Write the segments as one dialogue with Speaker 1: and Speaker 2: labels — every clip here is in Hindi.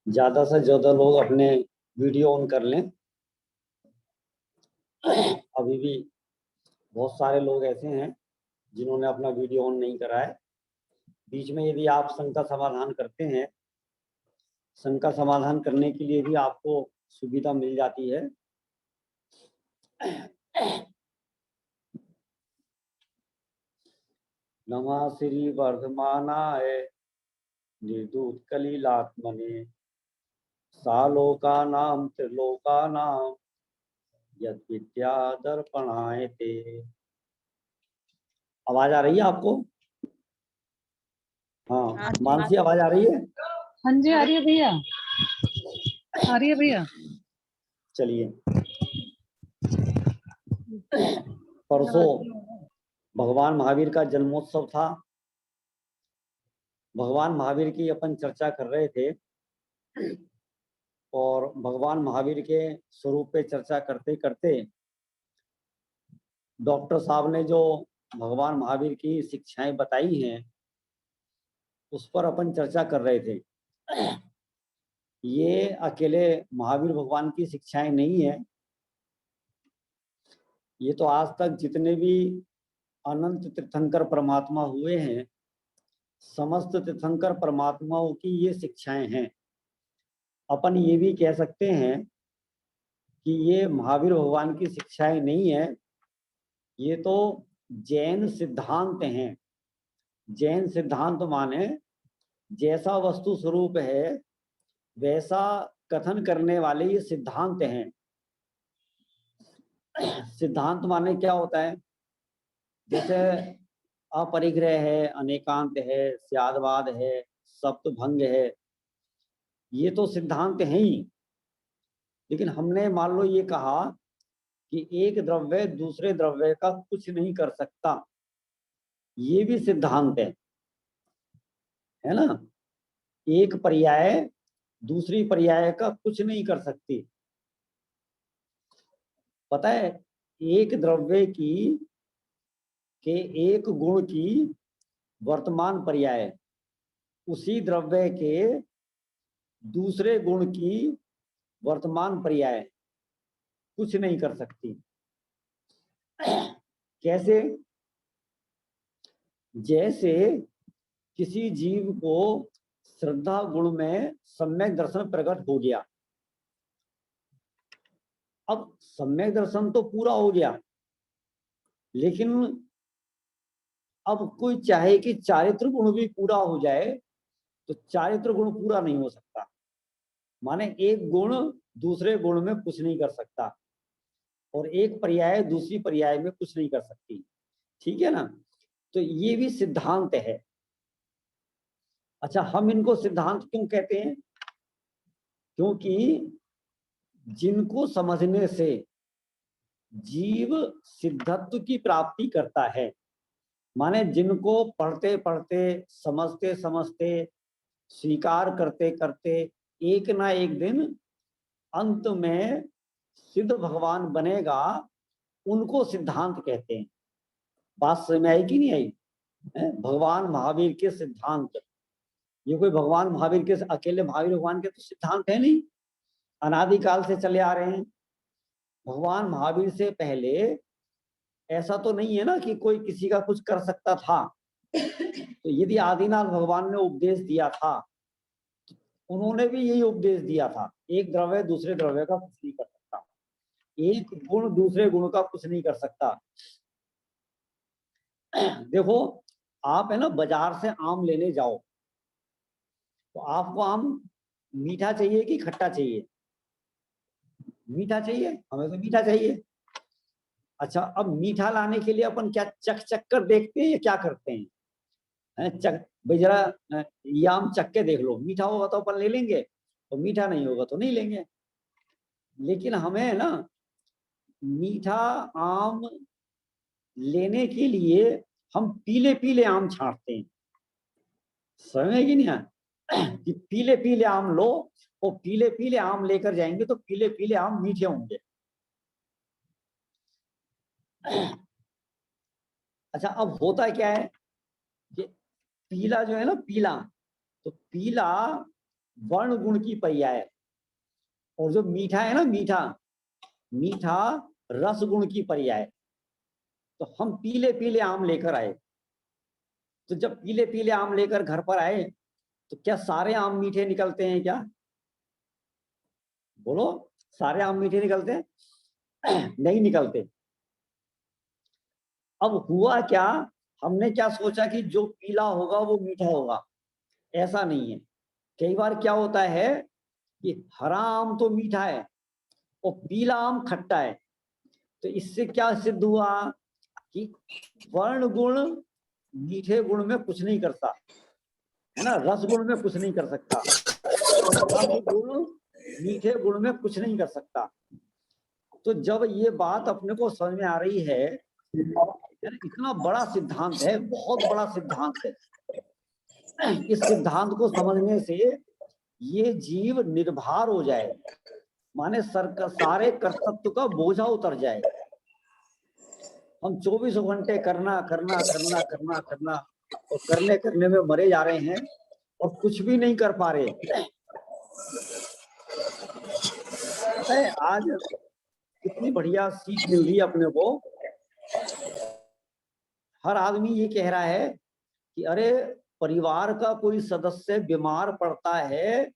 Speaker 1: ज्यादा से ज्यादा लोग अपने वीडियो ऑन कर लें। अभी भी बहुत सारे लोग ऐसे हैं जिन्होंने अपना वीडियो ऑन नहीं करा है। बीच में यदि आप शंका समाधान करते हैं, शंका समाधान करने के लिए भी आपको सुविधा मिल जाती है। नमः श्री वर्धमानाय निर्दूत कलीलात्मने सालोकानां त्रिलोकानां यद विद्या दर्पणाय ते। आवाज आ रही है आपको? हाँ, मानसी आवाज आ रही है?
Speaker 2: हाँ जी, आ रही है भैया, आ रही है भैया।
Speaker 1: चलिए, परसों भगवान महावीर का जन्मोत्सव था। भगवान महावीर की अपन चर्चा कर रहे थे और भगवान महावीर के स्वरूप पे चर्चा करते करते डॉक्टर साहब ने जो भगवान महावीर की शिक्षाएं बताई हैं उस पर अपन चर्चा कर रहे थे। ये अकेले महावीर भगवान की शिक्षाएं नहीं है, ये तो आज तक जितने भी अनंत तीर्थंकर परमात्मा हुए हैं, समस्त तीर्थंकर परमात्माओं की ये शिक्षाएं हैं। अपन ये भी कह सकते हैं कि ये महावीर भगवान की शिक्षाएं नहीं है, ये तो जैन सिद्धांत हैं। जैन सिद्धांत माने जैसा वस्तु स्वरूप है वैसा कथन करने वाले ये सिद्धांत हैं। सिद्धांत माने क्या होता है? जैसे अपरिग्रह है, अनेकांत है, स्यादवाद है, सप्तभंग है, ये तो सिद्धांत हैं ही। लेकिन हमने मान लो ये कहा कि एक द्रव्य दूसरे द्रव्य का कुछ नहीं कर सकता, ये भी सिद्धांत है ना। एक पर्याय दूसरी पर्याय का कुछ नहीं कर सकती। पता है, एक द्रव्य की के एक गुण की वर्तमान पर्याय उसी द्रव्य के दूसरे गुण की वर्तमान पर्याय कुछ नहीं कर सकती। कैसे? जैसे किसी जीव को श्रद्धा गुण में सम्यक दर्शन प्रकट हो गया। अब सम्यक दर्शन तो पूरा हो गया, लेकिन अब कोई चाहे कि चारित्र गुण भी पूरा हो जाए तो चारित्र गुण पूरा नहीं हो सकता। माने एक गुण दूसरे गुण में कुछ नहीं कर सकता और एक पर्याय दूसरी पर्याय में कुछ नहीं कर सकती। ठीक है ना? तो ये भी सिद्धांत है। अच्छा, हम इनको सिद्धांत क्यों कहते हैं? क्योंकि जिनको समझने से जीव सिद्धत्व की प्राप्ति करता है, माने जिनको पढ़ते पढ़ते समझते समझते स्वीकार करते करते एक ना एक दिन अंत में सिद्ध भगवान बनेगा, उनको सिद्धांत कहते हैं। बात समझ में आई कि नहीं आई? भगवान महावीर के सिद्धांत, ये कोई भगवान महावीर के अकेले महावीर भगवान के तो सिद्धांत है नहीं, अनादिकाल से चले आ रहे हैं। भगवान महावीर से पहले ऐसा तो नहीं है ना कि कोई किसी का कुछ कर सकता था। तो यदि आदिनाथ भगवान ने उपदेश दिया था, उन्होंने भी यही उपदेश दिया था, एक द्रव्य दूसरे द्रव्य का कुछ नहीं कर सकता, एक गुण दूसरे गुण का कुछ नहीं कर सकता। देखो, आप है ना बाजार से आम लेने जाओ तो आपको आम मीठा चाहिए कि खट्टा चाहिए? मीठा चाहिए, हमें तो मीठा चाहिए। अच्छा, अब मीठा लाने के लिए अपन क्या चख चख कर देखते हैं या क्या करते हैं? चख भाई जरा ये आम चख के देख लो, मीठा होगा तो अपन ले लेंगे और मीठा नहीं होगा तो नहीं लेंगे। लेकिन हमें ना मीठा आम लेने के लिए हम पीले पीले आम छांटते हैं, समझ कि नहीं? कि पीले पीले आम लो और पीले पीले आम लेकर जाएंगे तो पीले पीले आम मीठे होंगे। अच्छा, अब होता क्या है कि पीला जो है ना, पीला, तो पीला वर्ण गुण की पर्याय। और जो मीठा है ना, मीठा, मीठा रस गुण की पर्याय। तो हम पीले पीले आम लेकर आए, तो जब पीले पीले आम लेकर घर पर आए, तो क्या सारे आम मीठे निकलते हैं क्या? बोलो, सारे आम मीठे निकलते हैं? नहीं निकलते। अब हुआ क्या, हमने क्या सोचा कि जो पीला होगा वो मीठा होगा। ऐसा नहीं है। कई बार क्या होता है कि हरा आम तो मीठा है और पीला आम खट्टा है। तो इससे क्या सिद्ध हुआ कि वर्ण गुण मीठे गुण में कुछ नहीं करता, है ना, रस गुण में कुछ नहीं कर सकता, और रस गुण मीठे गुण में कुछ नहीं कर सकता। तो जब ये बात अपने को समझ में आ रही है, यार इतना बड़ा सिद्धांत है, बहुत बड़ा सिद्धांत है। इस सिद्धांत को समझने से ये जीव निर्भर हो जाए, माने सारे कर्तव्य का बोझा उतर जाए। हम 24 घंटे करना करना करना करना करना और करने करने में मरे जा रहे हैं और कुछ भी नहीं कर पा रहे। पता है आज कितनी बढ़िया सीख मिल रही है अपने को। हर आदमी ये कह रहा है कि अरे परिवार का कोई सदस्य बीमार पड़ता है,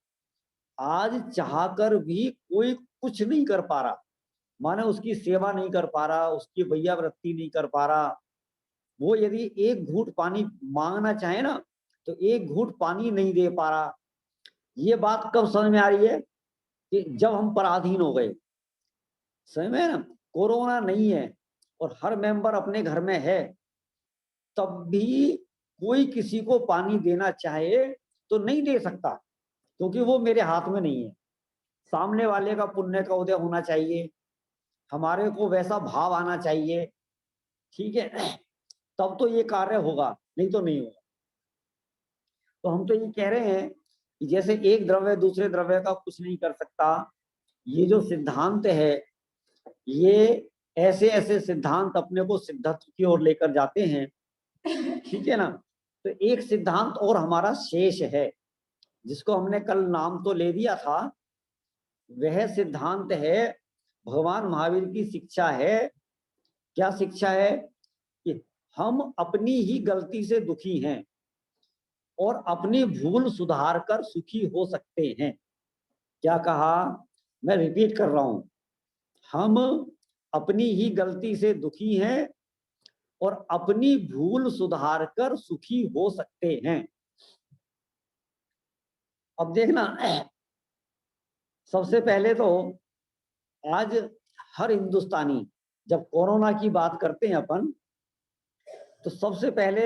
Speaker 1: आज चाहकर भी कोई कुछ नहीं कर पा रहा, माने उसकी सेवा नहीं कर पा रहा, उसकी वैयावृत्ति नहीं कर पा रहा। वो यदि एक घूंट पानी मांगना चाहे ना, तो एक घूंट पानी नहीं दे पा रहा। ये बात कब समझ में आ रही है कि जब हम पराधीन हो गए। समझ में है ना, कोरोना नहीं है और हर मेंबर अपने घर में है, तब भी कोई किसी को पानी देना चाहे तो नहीं दे सकता, क्योंकि वो मेरे हाथ में नहीं है। सामने वाले का पुण्य का उदय होना चाहिए, हमारे को वैसा भाव आना चाहिए, ठीक है, तब तो ये कार्य होगा, नहीं तो नहीं होगा। तो हम तो ये कह रहे हैं कि जैसे एक द्रव्य दूसरे द्रव्य का कुछ नहीं कर सकता, ये जो सिद्धांत है, ये ऐसे ऐसे सिद्धांत अपने को सिद्धत्व की ओर लेकर जाते हैं, ठीक है ना। तो एक सिद्धांत और हमारा शेष है, जिसको हमने कल नाम तो ले दिया था। वह सिद्धांत है भगवान महावीर की शिक्षा है। क्या शिक्षा है कि हम अपनी ही गलती से दुखी हैं और अपनी भूल सुधार कर सुखी हो सकते हैं। क्या कहा, मैं रिपीट कर रहा हूं, हम अपनी ही गलती से दुखी हैं और अपनी भूल सुधार कर सुखी हो सकते हैं। अब देखना, सबसे पहले तो आज हर हिंदुस्तानी, जब कोरोना की बात करते हैं अपन, तो सबसे पहले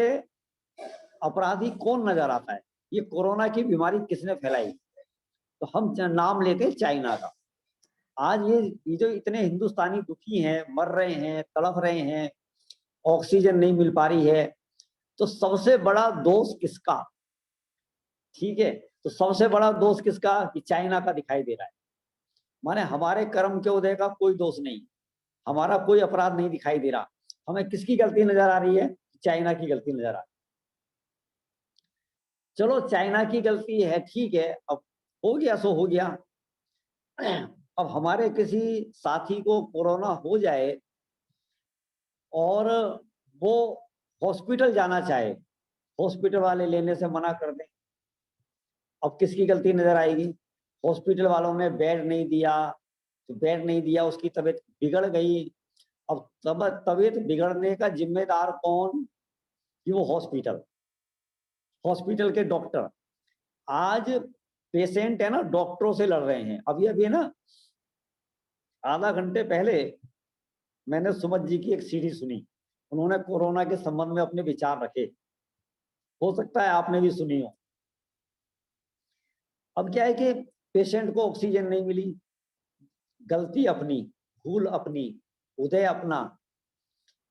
Speaker 1: अपराधी कौन नजर आता है, ये कोरोना की बीमारी किसने फैलाई? तो हम नाम लेते हैं चाइना का। आज ये जो इतने हिंदुस्तानी दुखी हैं, मर रहे हैं, तड़प रहे हैं, ऑक्सीजन नहीं मिल पा रही है, तो सबसे बड़ा दोष किसका? ठीक है, तो सबसे बड़ा दोष किसका कि चाइना का दिखाई दे रहा है। माने हमारे कर्म के उदय का कोई दोष नहीं, हमारा कोई अपराध नहीं दिखाई दे रहा। हमें किसकी गलती नजर आ रही है? चाइना की गलती नजर आ रही है। चलो चाइना की गलती है, ठीक है, अब हो गया सो हो गया। अब हमारे किसी साथी को कोरोना हो जाए और वो हॉस्पिटल जाना चाहे, हॉस्पिटल वाले लेने से मना कर दें, अब किसकी गलती नजर आएगी? हॉस्पिटल वालों ने बेड नहीं दिया, तो बेड नहीं दिया, उसकी तबीयत बिगड़ गई। अब तबीयत बिगड़ने का जिम्मेदार कौन? कि वो हॉस्पिटल, हॉस्पिटल के डॉक्टर। आज पेशेंट है ना, डॉक्टरों से लड़ रहे हैं। अभी अभी ना, आधा घंटे पहले मैंने सुमत जी की एक सीडी सुनी, उन्होंने कोरोना के संबंध में अपने विचार रखे, हो सकता है आपने भी सुनी हो। अब क्या है कि पेशेंट को ऑक्सीजन नहीं मिली, गलती अपनी, भूल अपनी, उदय अपना,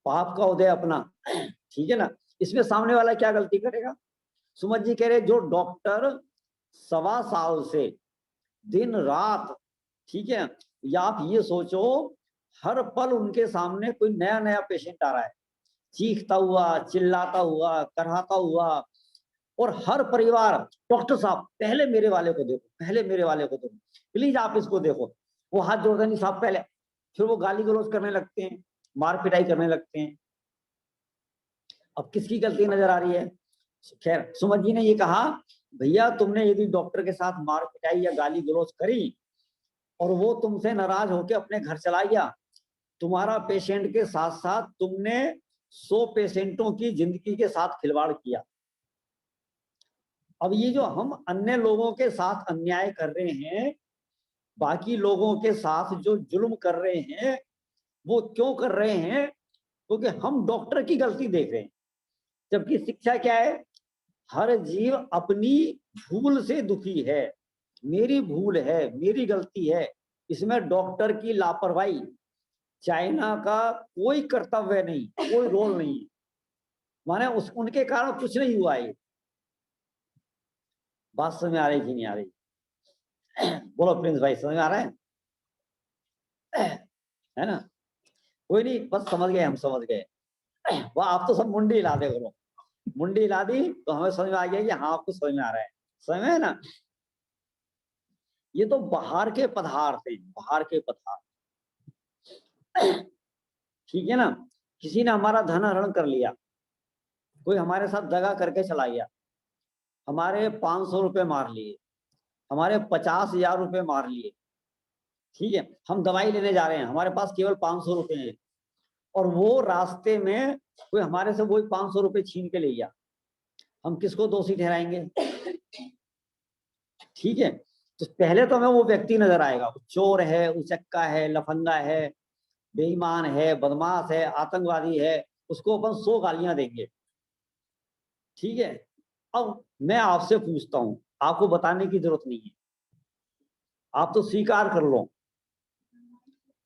Speaker 1: पाप का उदय अपना, ठीक है ना। इसमें सामने वाला क्या गलती करेगा? सुमत जी कह रहे जो डॉक्टर 1.25 साल से दिन रात, ठीक है, या आप ये सोचो हर पल उनके सामने कोई नया नया पेशेंट आ रहा है, चीखता हुआ, चिल्लाता हुआ, कराहता हुआ, और हर परिवार, डॉक्टर साहब पहले मेरे वाले को देखो, पहले मेरे वाले को देखो, प्लीज आप इसको देखो, वो हाथ जोड़ते नहीं साहब पहले, फिर वो गाली गलौज करने लगते हैं, मार पिटाई करने लगते हैं। अब किसकी गलती नजर आ रही है? खैर सुमन जी ने ये कहा, भैया तुमने यदि डॉक्टर के साथ मार पिटाई या गाली गलौज करी और वो तुमसे नाराज होकर अपने घर चला गया, तुम्हारा पेशेंट के साथ साथ तुमने 100 पेशेंटों की जिंदगी के साथ खिलवाड़ किया। अब ये जो हम अन्य लोगों के साथ अन्याय कर रहे हैं, बाकी लोगों के साथ जो जुल्म कर रहे हैं, वो क्यों कर रहे हैं? क्योंकि हम डॉक्टर की गलती देख रहे हैं। जबकि शिक्षा क्या है? हर जीव अपनी भूल से दुखी है, मेरी भूल है, मेरी गलती है, इसमें डॉक्टर की लापरवाही, चाइना का कोई कर्तव्य नहीं, कोई रोल नहीं, माने उनके कारण कुछ नहीं हुआ। ये बात समझ में आ रही कि नहीं आ रही? बोलो प्रिंस भाई, समझ में आ रहा है ना? कोई नहीं, बस समझ गए, हम समझ गए। वह आप तो सब मुंडी हिला दे करो, मुंडी हिला दी तो हमें समझ में आ गया कि हाँ आपको समझ में आ रहा है, समझ में है ना? ये तो बाहर के पदार्थ हैं, बाहर के पदार्थ, ठीक है ना? किसी ने हमारा धन हरण कर लिया, कोई हमारे साथ दगा करके चला गया, हमारे 500 रुपए मार लिए, हमारे 50,000 रुपए मार लिए, ठीक है, हम दवाई लेने जा रहे हैं, हमारे पास केवल 500 रुपए हैं, और वो रास्ते में कोई हमारे से वही 500 रुपए छीन के ले गया, हम किसको दोषी ठहराएंगे? ठीक है, तो पहले तो हमें वो व्यक्ति नजर आएगा, चोर है, उचक्का है, लफंगा है, बेईमान है, बदमाश है, आतंकवादी है, उसको अपन 100 गालियां देंगे, ठीक है। अब मैं आपसे पूछता हूं, आपको बताने की जरूरत नहीं है, आप तो स्वीकार कर लो,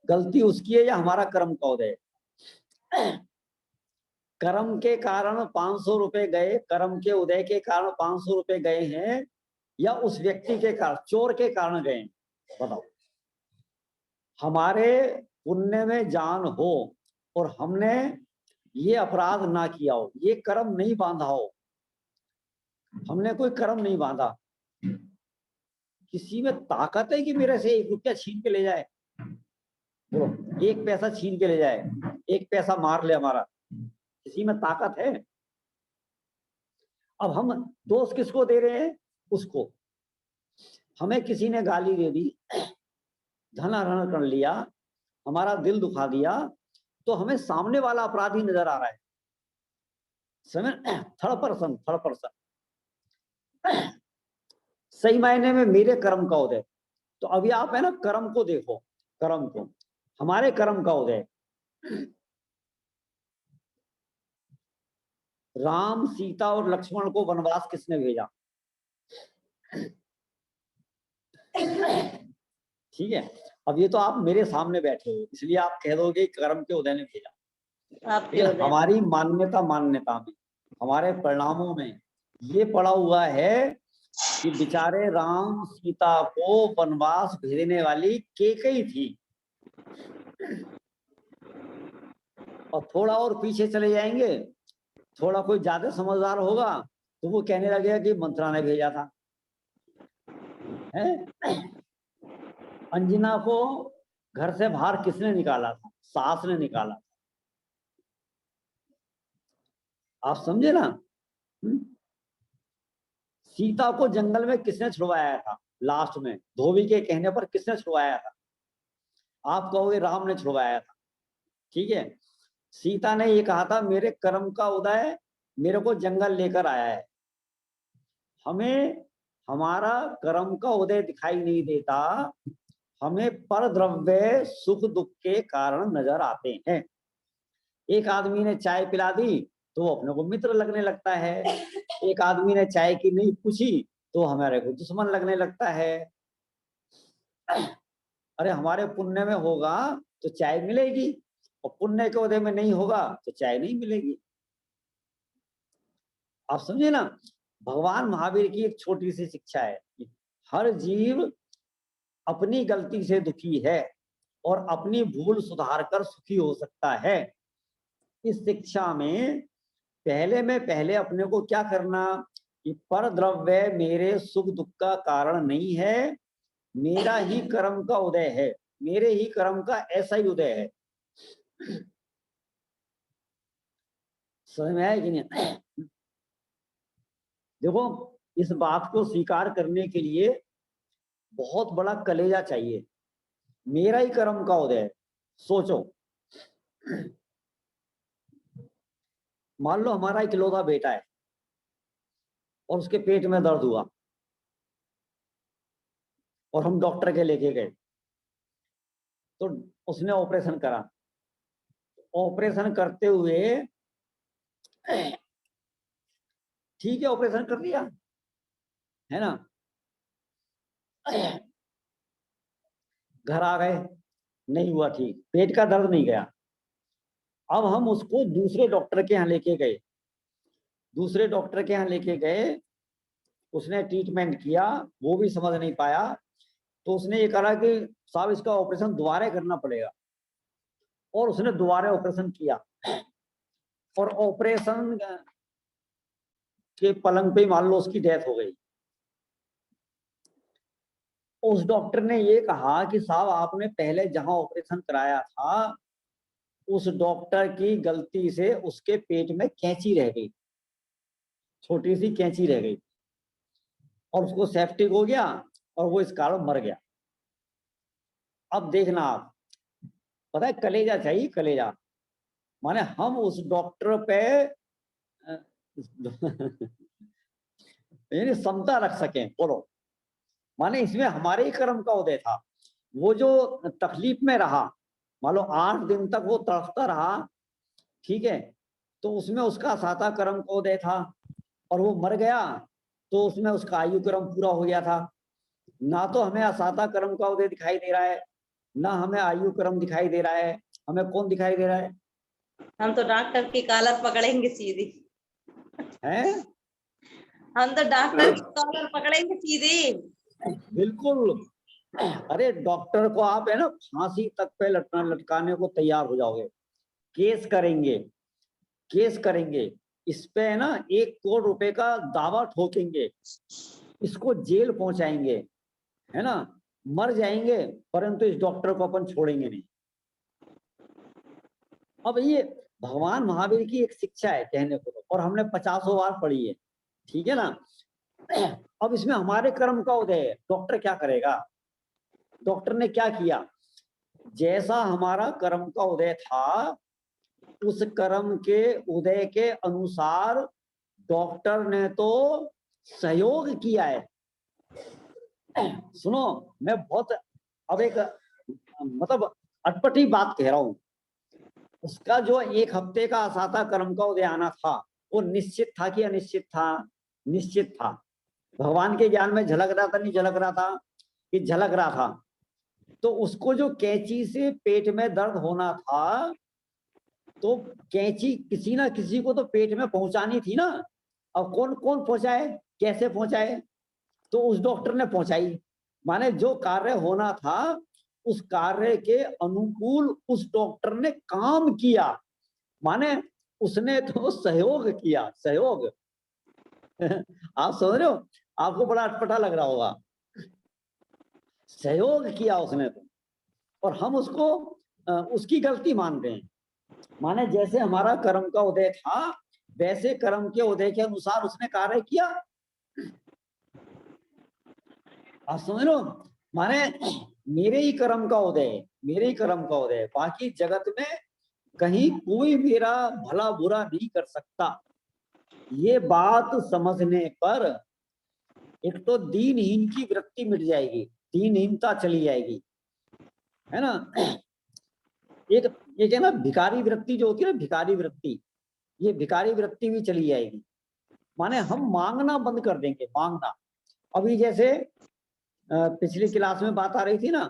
Speaker 1: गलती उसकी है या हमारा कर्म का उदय? कर्म के कारण 500 रुपए गए, कर्म के उदय के कारण 500 रुपए गए हैं, या उस व्यक्ति के कारण, चोर के कारण गए? बताओ। हमारे पुण्य में जान हो और हमने ये अपराध ना किया हो, ये कर्म नहीं बांधा हो, हमने कोई कर्म नहीं बांधा, किसी में ताकत है कि मेरे से 1 रुपया छीन के ले जाए? बोलो, 1 पैसा छीन के ले जाए, 1 पैसा मार ले हमारा, किसी में ताकत है? अब हम दोष किसको दे रहे हैं? उसको। हमें किसी ने गाली दे दी, धन हरण कर लिया, हमारा दिल दुखा दिया, तो हमें सामने वाला अपराधी नजर आ रहा है, समझ? थर्ड पर्सन, थर्ड पर्सन, सही मायने में मेरे कर्म का उदय। तो अभी आप है ना, कर्म को देखो, कर्म को, हमारे कर्म का उदय। राम, सीता और लक्ष्मण को वनवास किसने भेजा? ठीक है, अब ये तो आप मेरे सामने बैठे हो, इसलिए आप कह दोगे कर्म के उदय ने भेजा, लेकिन हमारी मान्यता, मान्यता में, हमारे परिणामों में ये पड़ा हुआ है कि बेचारे राम सीता को वनवास भेजने वाली केकई थी। और थोड़ा और पीछे चले जाएंगे, थोड़ा कोई ज्यादा समझदार होगा तो वो कहने लगेगा कि मंत्रा ने भेजा था, है? अंजना को घर से बाहर किसने निकाला था? सास ने निकाला था, आप समझे ना? सीता को जंगल में किसने छुड़वाया था? लास्ट में धोबी के कहने पर किसने छुड़वाया था? आप कहोगे राम ने छुड़वाया था, ठीक है। सीता ने ये कहा था, मेरे कर्म का उदय मेरे को जंगल लेकर आया है। हमें हमारा कर्म का उदय दिखाई नहीं देता, हमें पर द्रव्य सुख दुख के कारण नजर आते हैं। एक आदमी ने चाय पिला दी तो वो अपने को मित्र लगने लगता है, एक आदमी ने चाय की नहीं पूछी तो हमारे को दुश्मन लगने लगता है। अरे हमारे पुण्य में होगा तो चाय मिलेगी, और पुण्य के उदय में नहीं होगा तो चाय नहीं मिलेगी, आप समझे ना? भगवान महावीर की एक छोटी सी शिक्षा है, हर जीव अपनी गलती से दुखी है और अपनी भूल सुधार कर सुखी हो सकता है। इस शिक्षा में पहले अपने को क्या करना, कि पर द्रव्य मेरे सुख दुख का कारण नहीं है, मेरा ही कर्म का उदय है, मेरे ही कर्म का ऐसा ही उदय है। समझ में आया कि नहीं? देखो, इस बात को स्वीकार करने के लिए बहुत बड़ा कलेजा चाहिए। मेरा ही कर्म का उदय है। सोचो, मान लो हमारा इकलौता बेटा है और उसके पेट में दर्द हुआ और हम डॉक्टर के लेके गए, तो उसने ऑपरेशन करा। ऑपरेशन करते हुए ठीक है, ऑपरेशन कर दिया, है ना, घर आ गए, नहीं हुआ ठीक, पेट का दर्द नहीं गया। अब हम उसको दूसरे डॉक्टर के यहाँ लेके गए, दूसरे डॉक्टर के यहाँ लेके गए, उसने ट्रीटमेंट किया, वो भी समझ नहीं पाया, तो उसने ये कहा कि साहब इसका ऑपरेशन दोबारा करना पड़ेगा, और उसने दोबारा ऑपरेशन किया, और ऑपरेशन के पलंग पे मान लो उसकी डेथ हो गई। उस डॉक्टर ने ये कहा कि साहब आपने पहले जहां ऑपरेशन कराया था, उस डॉक्टर की गलती से उसके पेट में कैंची रह गई, छोटी सी कैंची रह गई, और उसको सेप्टिक हो गया और वो इस कारण मर गया। अब देखना आप, पता है, कलेजा चाहिए, कलेजा। माने हम उस डॉक्टर पे यानी समता रख सकें, बोलो। माने इसमें हमारे ही कर्म का उदय था। वो जो तकलीफ में रहा, मान लो 8 दिन तक वो तड़पता रहा, ठीक है, तो उसमें उसका साता कर्म का उदय था, और वो मर गया तो उसमें उसका आयु कर्म पूरा हो गया था। ना तो हमें असाता कर्म का उदय दिखाई दे रहा है, ना हमें आयु कर्म दिखाई दे रहा है। हमें कौन दिखाई दे रहा है?
Speaker 3: हम तो डॉक्टर की कॉलर पकड़ेंगे सीधी,
Speaker 1: हैं?
Speaker 3: हम तो डॉक्टर की कॉलर पकड़ेंगे सीधी।
Speaker 1: बिल्कुल। अरे डॉक्टर को आप है ना फांसी तक पे लटकाने को तैयार हो जाओगे, केस करेंगे, केस करेंगे, इस पे है ना 1 करोड़ रुपए का दावा ठोकेंगे, इसको जेल पहुंचाएंगे, है ना, मर जाएंगे, परंतु इस डॉक्टर को अपन छोड़ेंगे नहीं। अब ये भगवान महावीर की एक शिक्षा है कहने को, और हमने 50 बार पढ़ी है, ठीक है ना। अब इसमें हमारे कर्म का उदय है। डॉक्टर क्या करेगा? डॉक्टर ने क्या किया? जैसा हमारा कर्म का उदय था, उस कर्म के उदय के अनुसार डॉक्टर ने तो सहयोग किया है। सुनो, मैं बहुत अब एक मतलब अटपटी बात कह रहा हूं। उसका जो 1 हफ्ते का असाता कर्म का उदय आना था, वो निश्चित था कि अनिश्चित था? निश्चित था। भगवान के ज्ञान में झलक रहा था, नहीं झलक रहा था? कि झलक रहा था। तो उसको जो कैंची से पेट में दर्द होना था, तो कैंची किसी ना किसी को तो पेट में पहुंचानी थी ना। अब कौन कौन पहुंचाए, कैसे पहुंचाए? तो उस डॉक्टर ने पहुंचाई। माने जो कार्य होना था, उस कार्य के अनुकूल उस डॉक्टर ने काम किया। माने उसने तो सहयोग किया, सहयोग। आप समझ रहे हो? आपको बड़ा अटपटा लग रहा होगा, सहयोग किया उसने तो, और हम उसको उसकी गलती मान रहे हैं। माने जैसे हमारा कर्म का उदय था, वैसे कर्म के उदय के अनुसार उसने कार्य किया। आप समझ लो, माने मेरे ही कर्म का उदय है, मेरे ही कर्म का उदय है, बाकी जगत में कहीं कोई मेरा भला बुरा नहीं कर सकता। ये बात समझने पर एक तो दीनहीन की वृत्ति मिट जाएगी, दीनहीनता चली जाएगी, है ना। एक ये क्या ना, भिखारी वृत्ति जो होती है ना, भिखारी वृत्ति, ये भिखारी वृत्ति भी चली जाएगी। माने हम मांगना बंद कर देंगे, मांगना। अभी जैसे पिछली क्लास में बात आ रही थी ना,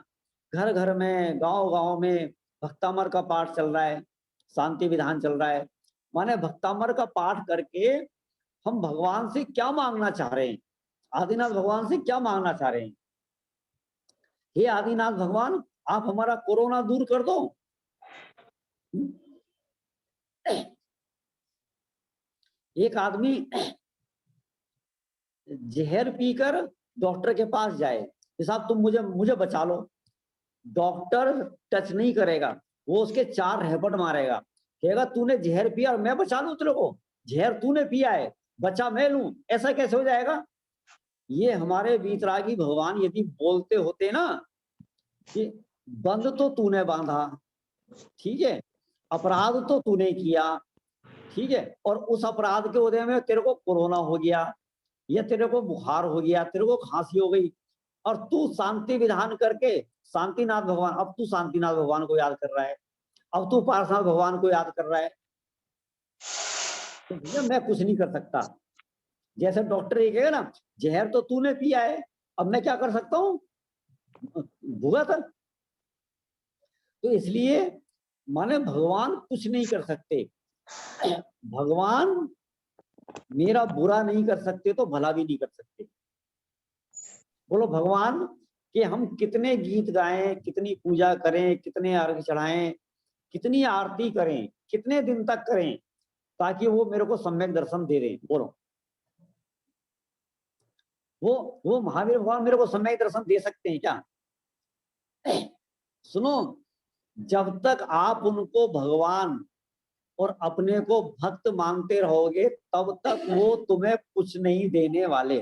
Speaker 1: घर घर में, गांव गांव में भक्तामर का पाठ चल रहा है, शांति विधान चल रहा है। माने भक्तामर का पाठ करके हम भगवान से क्या मांगना चाह रहे हैं? आदिनाथ भगवान से क्या मांगना चाह रहे हैं? हे आदिनाथ भगवान, आप हमारा कोरोना दूर कर दो। एक आदमी जहर पीकर डॉक्टर के पास जाए कि साहब तुम मुझे बचा लो, डॉक्टर टच नहीं करेगा, वो उसके 4 रैपट मारेगा, कहेगा तूने जहर पिया और मैं बचा लूं तेरे को, जहर तूने पिया है बचा मैं लूं, ऐसा कैसे हो जाएगा? ये हमारे वीतरागी भगवान यदि बोलते होते ना कि बंद तो तूने बांधा, ठीक है, अपराध तो तूने किया, ठीक है, और उस अपराध के उदय में तेरे को कोरोना हो गया या तेरे को बुखार हो गया, तेरे को खांसी हो गई, और तू शांति विधान करके शांतिनाथ भगवान, अब तू शांतिनाथ भगवान को याद कर रहा है, अब तू पार्श्वनाथ भगवान को याद कर रहा है, तो भैया मैं कुछ नहीं कर सकता। जैसे डॉक्टर ये कहेगा ना जहर तो तूने पिया है, अब मैं क्या कर सकता हूँ, भुगत। तो इसलिए माने भगवान कुछ नहीं कर सकते, भगवान मेरा बुरा नहीं कर सकते तो भला भी नहीं कर सकते। बोलो भगवान कि हम कितने गीत गाएं, कितनी पूजा करें, कितने अर्घ चढ़ाएं, कितनी आरती करें, कितने दिन तक करें, ताकि वो मेरे को सम्यक दर्शन दे दें। बोलो वो महावीर भगवान मेरे को सम्यक दर्शन दे सकते हैं क्या? सुनो, जब तक आप उनको भगवान और अपने को भक्त मानते रहोगे तब तक वो तुम्हें कुछ नहीं देने वाले।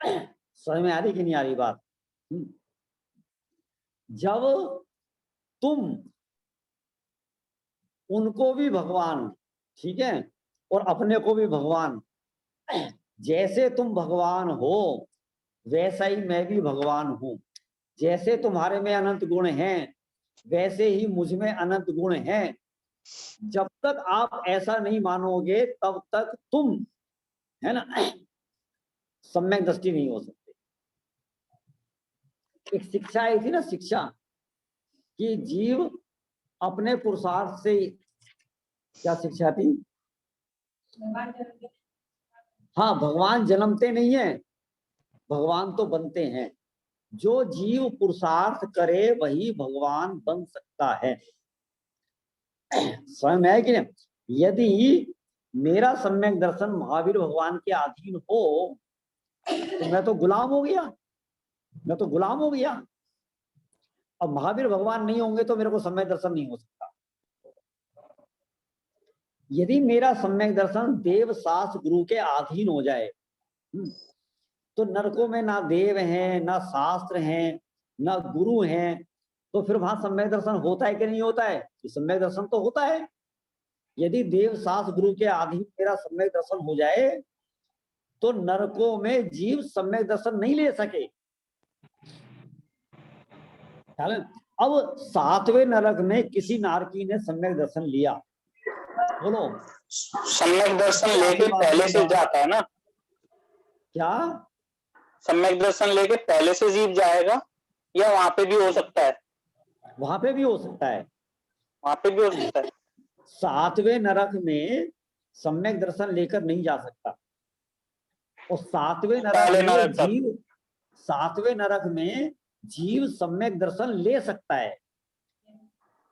Speaker 1: समझ में आ रही कि नहीं आ रही बात? जब तुम उनको भी भगवान, ठीक है, और अपने को भी भगवान, जैसे तुम भगवान हो वैसा ही मैं भी भगवान हूं, जैसे तुम्हारे में अनंत गुण हैं वैसे ही मुझ में अनंत गुण हैं, जब तक आप ऐसा नहीं मानोगे तब तक तुम, है ना, सम्यक दृष्टि नहीं हो सकते। एक शिक्षा आई थी ना, शिक्षा कि जीव अपने पुरुषार्थ से, क्या शिक्षा थी? हाँ, भगवान जन्मते नहीं है, भगवान तो बनते हैं। जो जीव पुरुषार्थ करे वही भगवान बन सकता है। स्वयं है कि नहीं? यदि मेरा सम्यक दर्शन महावीर भगवान के अधीन हो तो मैं तो गुलाम हो गया, मैं तो गुलाम हो गया। अब महावीर भगवान नहीं होंगे तो मेरे को सम्यक दर्शन नहीं हो सकता। यदि मेरा सम्यक दर्शन देव शास्त्र गुरु के अधीन हो जाए, तो नरकों में ना देव हैं, ना शास्त्र हैं, ना गुरु हैं, तो फिर वहां सम्यक दर्शन होता है कि नहीं होता है? सम्यक दर्शन तो होता है। यदि देव शास्त्र गुरु के अधीन मेरा सम्यक दर्शन हो जाए तो नरकों में जीव सम्यक दर्शन नहीं ले सके। अब 7वें नरक में किसी नारकी ने सम्यक दर्शन लिया, बोलो
Speaker 4: सम्यक दर्शन लेके पहले से जाता है ना?
Speaker 1: क्या
Speaker 4: सम्यक दर्शन लेके पहले से जीव जाएगा या वहां पे भी हो सकता है?
Speaker 1: वहां पे भी हो सकता है,
Speaker 4: वहां पे भी हो सकता है।
Speaker 1: 7वें नरक में सम्यक दर्शन लेकर नहीं जा सकता, और 7वें नरक में जीव, 7वें नरक में जीव सम्यक दर्शन ले सकता है।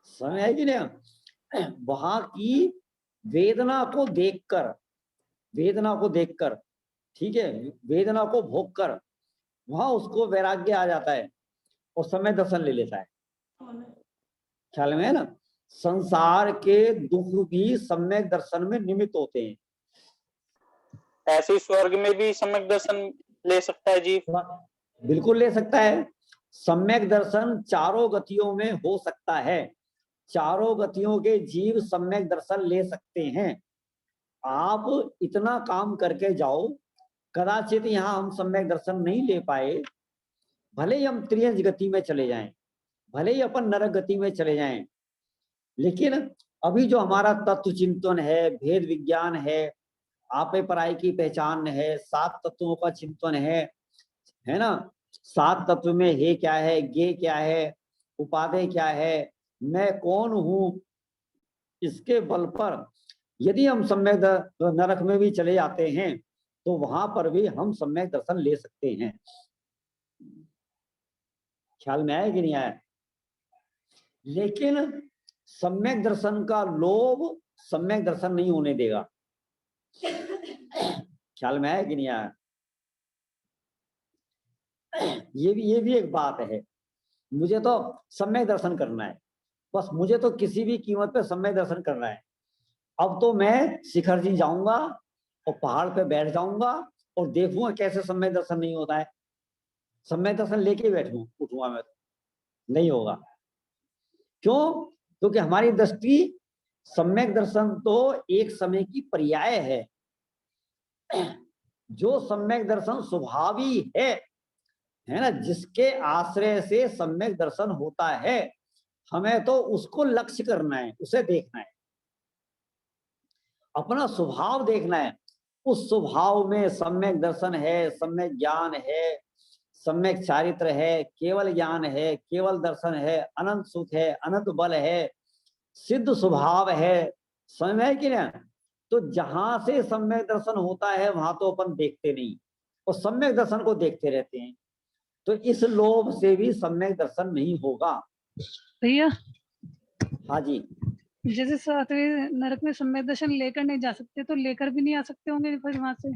Speaker 1: समझ है कि नहीं? वहां की वेदना को देखकर, वेदना को देखकर, ठीक है, वेदना को भोग कर वहां उसको वैराग्य आ जाता है और सम्यक दर्शन ले लेता है। ख्याल में है ना? संसार के दुख भी सम्यक दर्शन में निमित्त होते हैं।
Speaker 4: ऐसे स्वर्ग में भी सम्यक दर्शन ले सकता है जीव?
Speaker 1: बिल्कुल ले सकता है। सम्यक दर्शन चारों गतियों में हो सकता है, चारों गतियों के जीव सम्यक दर्शन ले सकते हैं। आप इतना काम करके जाओ, कदाचित यहाँ हम सम्यक दर्शन नहीं ले पाए, भले ही हम त्रियंश गति में चले जाएं, भले ही अपन नरक गति में चले जाएं, लेकिन अभी जो हमारा तत्व चिंतन है, भेद विज्ञान है, आपे पराई की पहचान है, 7 तत्वों का चिंतन है ना, 7 तत्व में हे क्या है, गे क्या है, उपादेय क्या है, मैं कौन हूं, इसके बल पर यदि हम सम्यक नरक में भी चले जाते हैं तो वहां पर भी हम सम्यक दर्शन ले सकते हैं। ख्याल में आया कि नहीं आया? लेकिन सम्यक दर्शन का लोभ सम्यक दर्शन नहीं होने देगा। ख्याल में है कि नहीं आया? ये भी एक बात है। मुझे तो सम्यक दर्शन करना है, बस मुझे तो किसी भी कीमत पे सम्यक दर्शन करना है। अब तो मैं शिखर जी जाऊंगा और पहाड़ पे बैठ जाऊंगा और देखूंगा कैसे सम्यक दर्शन नहीं होता है। सम्यक दर्शन लेके बैठूं उठूंगा मैं तो, नहीं होगा। क्यों? क्योंकि हमारी दृष्टि सम्यक दर्शन तो एक समय की पर्याय है। जो सम्यक दर्शन स्वभावी है ना, जिसके आश्रय से सम्यक दर्शन होता है, हमें तो उसको लक्ष्य करना है, उसे देखना है, अपना स्वभाव देखना है। उस स्वभाव में सम्यक दर्शन है, सम्यक ज्ञान है, सम्यक चारित्र है, केवल ज्ञान है, केवल दर्शन है, अनंत सुख है, अनंत बल है, सिद्ध स्वभाव है, समझ है कि ना? तो जहां से सम्यक दर्शन होता है वहां तो अपन देखते नहीं और सम्यक दर्शन को देखते रहते हैं। तो इस लोभ से भी सम्यक दर्शन नहीं होगा।
Speaker 2: भैया
Speaker 1: हाँ जी,
Speaker 2: जैसे सातवें नरक में सम्यक दर्शन लेकर नहीं जा सकते, तो लेकर भी नहीं आ सकते होंगे फिर वहां से?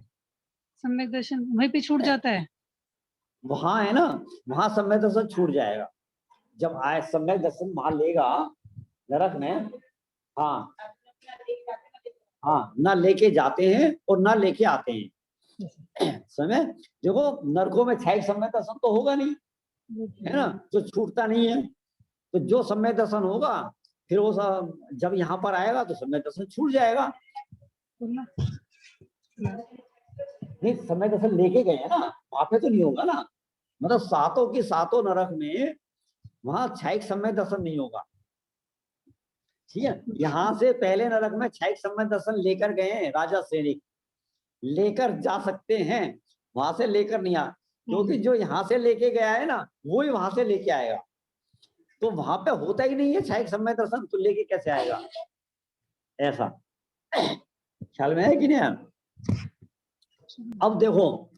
Speaker 2: सम्यक दर्शन वहीं पे छूट जाता है।
Speaker 1: वहां है ना, वहां सम्यक दर्शन छूट जाएगा। जब आए सम्यक दर्शन वहां लेगा नरक में, हाँ हाँ, ना लेके जाते हैं और ना लेके आते हैं। समय देखो, नरकों में क्षयिक सम्यक दर्शन तो होगा नहीं, है ना, जो छूटता नहीं है। तो जो सम्यक दर्शन होगा फिर वो जब यहाँ पर आएगा तो सम्यक दर्शन छूट जाएगा। नहीं, सम्यक दर्शन लेके गए हैं ना, वहां पे तो नहीं होगा ना। मतलब सातों की सातों नरक में वहां क्षयिक सम्यक दर्शन नहीं होगा। ठीक है, यहाँ से पहले नरक में क्षयिक सम्यक दर्शन लेकर गए हैं राजा सैनिक, लेकर जा सकते हैं, वहां से लेकर नहीं आ, क्योंकि जो यहाँ से लेके गया है ना वो ही वहां से लेके आएगा। तो वहां पे होता ही नहीं है क्षयिक सम्यक दर्शन, तो लेके कैसे आएगा? ऐसा ख्याल में है कि नहीं? अब देखो,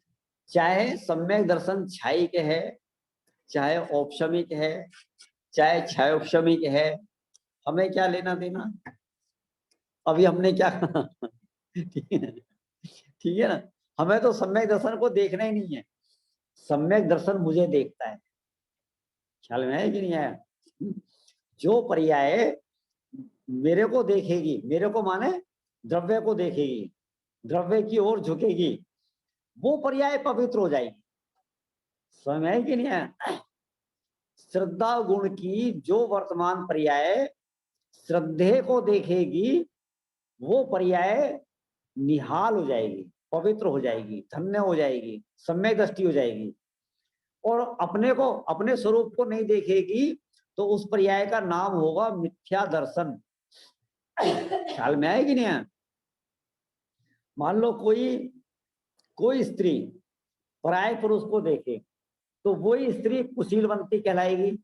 Speaker 1: चाहे सम्यक दर्शन क्षयिक है, चाहे औपशमिक है, चाहे क्षयोपशमिक है, हमें क्या लेना देना? अभी हमने क्या ठीक है ना, हमें तो सम्यक दर्शन को देखना ही नहीं है, सम्यक दर्शन मुझे देखता है। ख्याल में है कि नहीं है? जो पर्याय मेरे को देखेगी, मेरे को माने द्रव्य को देखेगी, द्रव्य की ओर झुकेगी, वो पर्याय पवित्र हो जाएगी। समझ में है कि नहीं है? श्रद्धा गुण की जो वर्तमान पर्याय श्रद्धे को देखेगी, वो पर्याय निहाल हो जाएगी, पवित्र हो जाएगी, धन्य हो जाएगी, सम्यक दृष्टि हो जाएगी। और अपने को, अपने स्वरूप को नहीं देखेगी तो उस पर्याय का नाम होगा मिथ्या दर्शन। ख्याल में आए कि नहीं है? मान लो कोई स्त्री पराये पुरुष को देखे तो वही स्त्री कुशीलवंती कहलाएगी,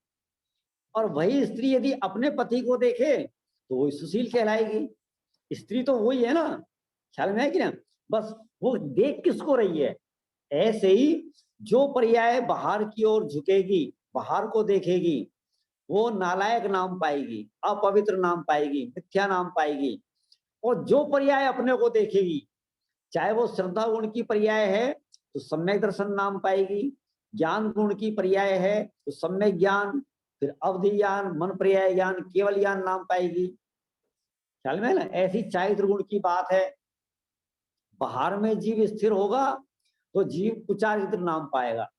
Speaker 1: और वही स्त्री यदि अपने पति को देखे तो वही सुशील कहलाएगी। स्त्री तो वही है ना, ख्याल में है कि ना? बस वो देख किसको रही है। ऐसे ही जो पर्याय बाहर की ओर झुकेगी, बाहर को देखेगी, वो नालायक नाम पाएगी, अपवित्र नाम पाएगी, मिथ्या नाम पाएगी। और जो पर्याय अपने को देखेगी, चाहे वो श्रद्धा गुण की पर्याय है तो सम्यक दर्शन नाम पाएगी, ज्ञान गुण की पर्याय है तो सम्यक ज्ञान, फिर अवधि ज्ञान, मन पर्याय ज्ञान, केवल ज्ञान नाम पाएगी। ख्याल में है ना? ऐसी चारित्र गुण की बात है। बाहर में जीव स्थिर होगा तो जीव कुचारित्र नाम पाएगा,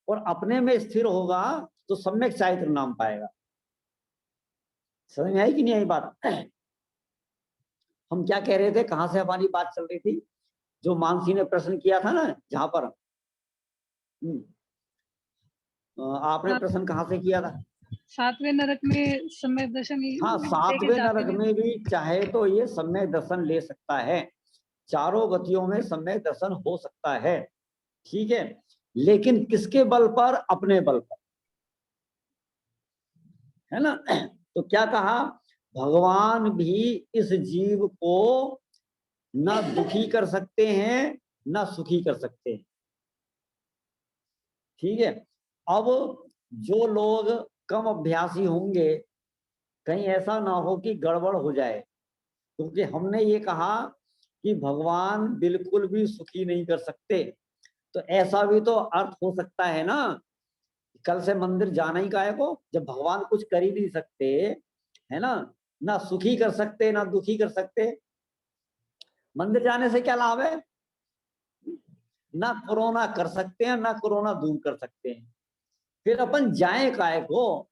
Speaker 1: और अपने में स्थिर होगा तो सम्यक चारित्र नाम पाएगा। समझ में आई कि नहीं आई बात? हम क्या कह रहे थे, कहां से हमारी बात चल रही थी? जो मानसी ने प्रश्न किया था ना, जहां पर आपने प्रश्न कहां से किया था?
Speaker 2: सातवें नरक में सम्यक दर्शन
Speaker 1: हाँ,
Speaker 2: लेके
Speaker 1: सातवें
Speaker 2: जाते
Speaker 1: नरक
Speaker 2: हैं।
Speaker 1: में भी चाहे तो ये सम्यक दर्शन ले सकता है, चारों गतियों में सम्यक दर्शन हो सकता है। ठीक है, लेकिन किसके बल पर? अपने बल पर, है ना? तो क्या कहा, भगवान भी इस जीव को ना दुखी कर सकते हैं ना सुखी कर सकते हैं। ठीक है, अब जो लोग कम अभ्यासी होंगे, कहीं ऐसा ना हो कि गड़बड़ हो जाए, क्योंकि हमने ये कहा कि भगवान बिल्कुल भी सुखी नहीं कर सकते, तो ऐसा भी तो अर्थ हो सकता है ना, कल से मंदिर जाना ही काहे को, जब भगवान कुछ कर ही नहीं सकते, है ना, ना सुखी कर सकते ना दुखी कर सकते, मंदिर जाने से क्या लाभ है? ना कोरोना कर सकते हैं ना कोरोना दूर कर सकते हैं, फिर अपन जाए काहे को?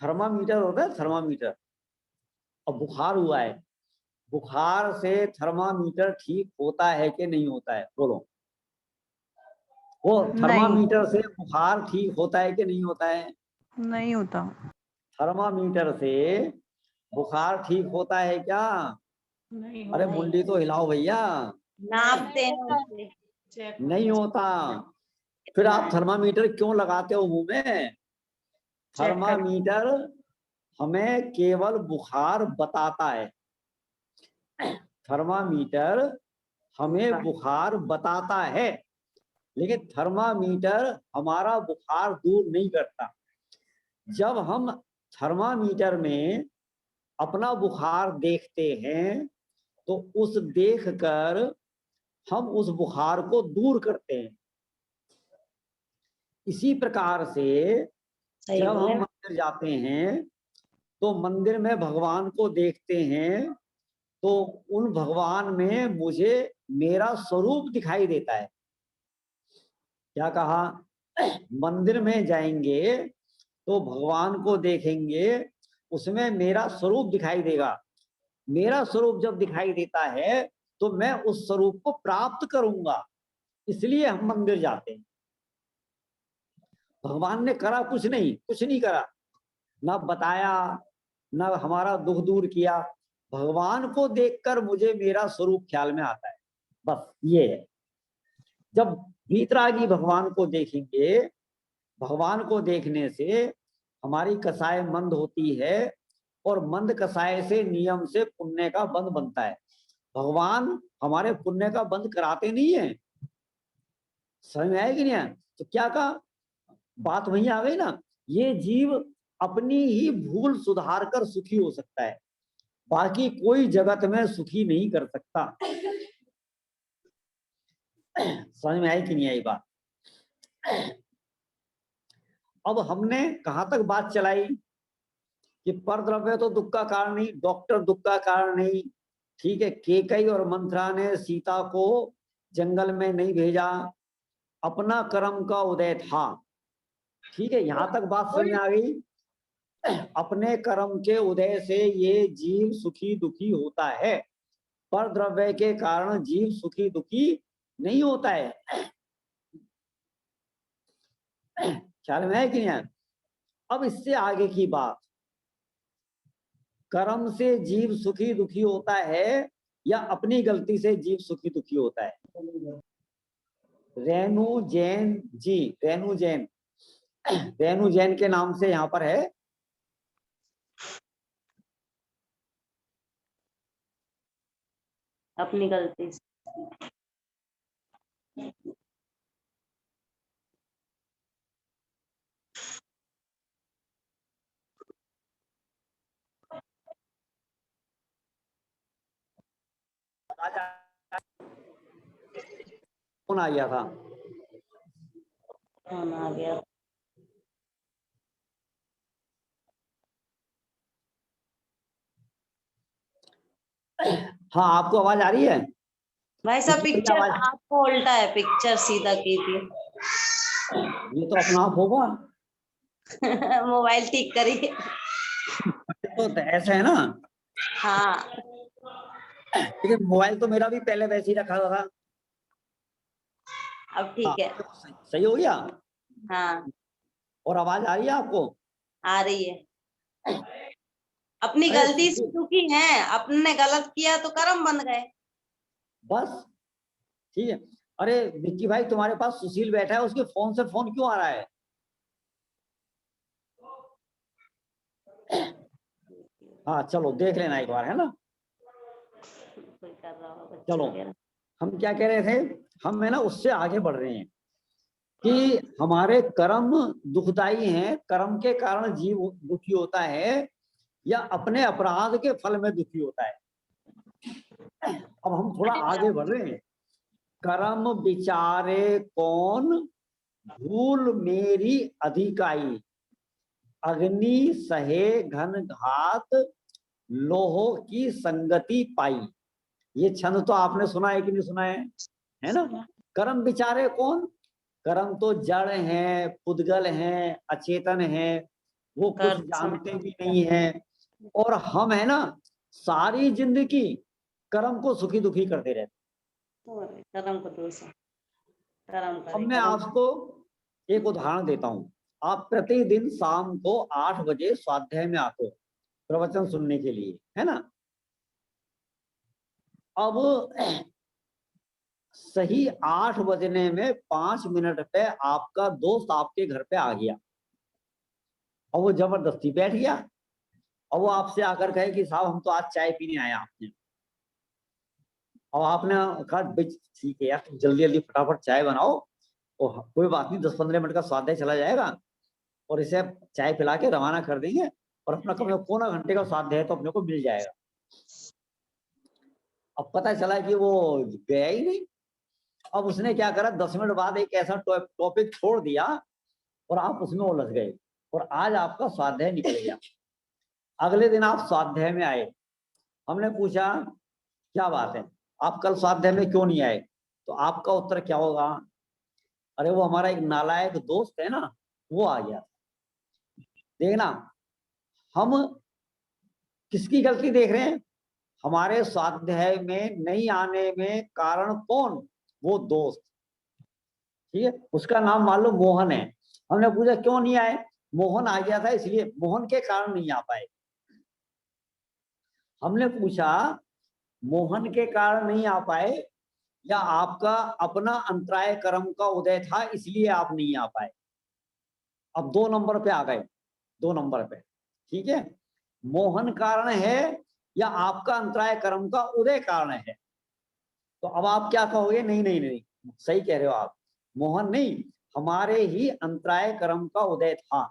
Speaker 1: थर्मामीटर होता है, थर्मामीटर, अब बुखार हुआ है, बुखार से थर्मामीटर ठीक होता है कि नहीं होता है, बोलो? वो
Speaker 5: नहीं
Speaker 1: थर्मामीटर से बुखार ठीक होता है कि नहीं होता है?
Speaker 5: नहीं होता।
Speaker 1: थर्मामीटर से बुखार ठीक होता है क्या?
Speaker 5: नहीं
Speaker 1: अरे
Speaker 3: नहीं।
Speaker 1: मुंडी तो हिलाओ भैया।
Speaker 3: नापते हैं उससे, चेक
Speaker 1: नहीं होता। फिर आप थर्मामीटर क्यों लगाते हो मुंह में? थर्मामीटर हमें केवल बुखार बताता है, थर्मामीटर हमें बुखार बताता है, लेकिन थर्मामीटर हमारा बुखार दूर नहीं करता। जब हम थर्मामीटर में अपना बुखार देखते हैं तो उस देखकर हम उस बुखार को दूर करते हैं। इसी प्रकार से
Speaker 3: सही
Speaker 1: जब
Speaker 3: बोले
Speaker 1: हम
Speaker 3: ना।
Speaker 1: मंदिर जाते हैं तो मंदिर में भगवान को देखते हैं तो उन भगवान में मुझे मेरा स्वरूप दिखाई देता है। क्या कहा? मंदिर में जाएंगे तो भगवान को देखेंगे, उसमें मेरा स्वरूप दिखाई देगा। मेरा स्वरूप जब दिखाई देता है तो मैं उस स्वरूप को प्राप्त करूंगा, इसलिए हम मंदिर जाते हैं। भगवान ने करा कुछ नहीं, कुछ नहीं करा, ना बताया ना हमारा दुख दूर किया। भगवान को देखकर मुझे मेरा स्वरूप ख्याल में आता है, बस ये है। जब वीतरागी भगवान को देखेंगे, भगवान को देखने से हमारी कसाय मंद होती है और मंद कसाय से नियम से पुण्य का बंध बनता है। भगवान हमारे पुण्य का बंध कराते नहीं है, समझ में आया कि नहीं? तो क्या कहा, बात वही आ गई ना, ये जीव अपनी ही भूल सुधार कर सुखी हो सकता है, बाकी कोई जगत में सुखी नहीं कर सकता। समझ में आई कि नहीं आई बात? अब हमने कहां तक बात चलाई कि परद्रव्य तो दुख का कारण नहीं, डॉक्टर दुख का कारण नहीं, ठीक है, केकई और मंथरा ने सीता को जंगल में नहीं भेजा, अपना कर्म का उदय था, ठीक है, यहां तक बात समझ में आ गई। अपने कर्म के उदय से ये जीव सुखी दुखी होता है, पर द्रव्य के कारण जीव सुखी दुखी नहीं होता है। ख्याल में है कि नहीं? अब इससे आगे की बात, कर्म से जीव सुखी दुखी होता है या अपनी गलती से जीव सुखी दुखी होता है? रेणु जैन जी, रेणु जैन, रेणु जैन के नाम से यहाँ पर है।
Speaker 3: अपनी गलती से।
Speaker 1: कौन आ गया था?
Speaker 3: फोन आ गया।
Speaker 1: हाँ, आपको आवाज आ रही है?
Speaker 3: वैसा
Speaker 1: इसकी
Speaker 3: पिक्चर
Speaker 1: आवाज,
Speaker 3: आपको उल्टा है, पिक्चर सीधा कीजिए।
Speaker 1: ये तो अपना आप होगा।
Speaker 3: मोबाइल ठीक करिए।
Speaker 1: तो ऐसे है ना,
Speaker 3: हाँ,
Speaker 1: लेकिन मोबाइल तो मेरा भी पहले वैसे ही रखा था।
Speaker 3: अब ठीक है।
Speaker 1: सही हो गया?
Speaker 3: हाँ,
Speaker 1: और आवाज आ रही है आपको?
Speaker 3: आ रही है। अपनी
Speaker 1: अरे
Speaker 3: गलती से दुखी हैं, अपने गलत किया तो कर्म बन गए।
Speaker 1: बस ठीक है। अरे विक्की भाई, तुम्हारे पास सुशील बैठा है, उसके फोन से फोन क्यों आ रहा है? हाँ चलो देख लेना एक बार, है ना।
Speaker 3: कोई कर रहा होगा बच्चे
Speaker 1: चलो,
Speaker 3: वगैरह।
Speaker 1: हम क्या कह रहे थे, हम है ना उससे आगे बढ़ रहे हैं कि हमारे कर्म दुखदाई हैं, कर्म के कारण जीव दुखी होता है, या अपने अपराध के फल में दुखी होता है। अब हम थोड़ा आगे बढ़ रहे हैं। कर्म विचारे कौन भूल मेरी अधिकाई, अग्नि सहे घन घात लोहो की संगति पाई। ये छंद तो आपने सुना है कि नहीं सुना है ना? कर्म विचारे कौन, कर्म तो जड़ है, पुद्गल है, अचेतन है, वो कुछ जानते भी नहीं है। और हम है ना सारी जिंदगी कर्म को सुखी दुखी करते रहते।
Speaker 3: कर्म को दोष है, कर्म
Speaker 1: अब
Speaker 3: करे
Speaker 1: मैं आपको एक उदाहरण देता हूँ। आप प्रतिदिन शाम को 8 बजे स्वाध्याय में आते हो प्रवचन सुनने के लिए, है ना? अब सही 8 बजने में 5 मिनट पे आपका दोस्त आपके घर पे आ गया और वो जबरदस्ती बैठ गया और वो आपसे आकर कहे कि साहब हम तो आज चाय पीने आए आपने। और आपने कहा ठीक है यार, तुम जल्दी जल्दी फटाफट चाय बनाओ और कोई बात नहीं, 10-15 मिनट का स्वाध्याय चला जाएगा और इसे चाय पिला के रवाना कर देंगे और अपना कम से कम पौना घंटे का स्वाध्याय तो अपने को मिल जाएगा। अब पता चला कि वो गया ही नहीं। अब उसने क्या करा, 10 मिनट बाद एक ऐसा टॉपिक छोड़ दिया और आप उसमें उलझ गए और आज आपका स्वाध्याय निकल गया। अगले दिन आप स्वाध्याय में आए, हमने पूछा क्या बात है, आप कल स्वाध्याय में क्यों नहीं आए? तो आपका उत्तर क्या होगा? अरे वो हमारा एक नालायक दोस्त है ना, वो आ गया। देखना हम किसकी गलती देख रहे हैं? हमारे स्वाध्याय में नहीं आने में कारण कौन? वो दोस्त। ठीक है, उसका नाम मान लो मोहन है। हमने पूछा क्यों नहीं आए? मोहन आ गया था इसलिए, मोहन के कारण नहीं आ पाए। हमने पूछा मोहन के कारण नहीं आ पाए या आपका अपना अंतराय कर्म का उदय था इसलिए आप नहीं आ पाए? अब 2 नंबर पे आ गए, 2 नंबर पे। ठीक है, मोहन कारण है या आपका अंतराय कर्म का उदय कारण है? तो अब आप क्या कहोगे? नहीं नहीं नहीं, सही कह रहे हो आप, मोहन नहीं, हमारे ही अंतराय कर्म का उदय था,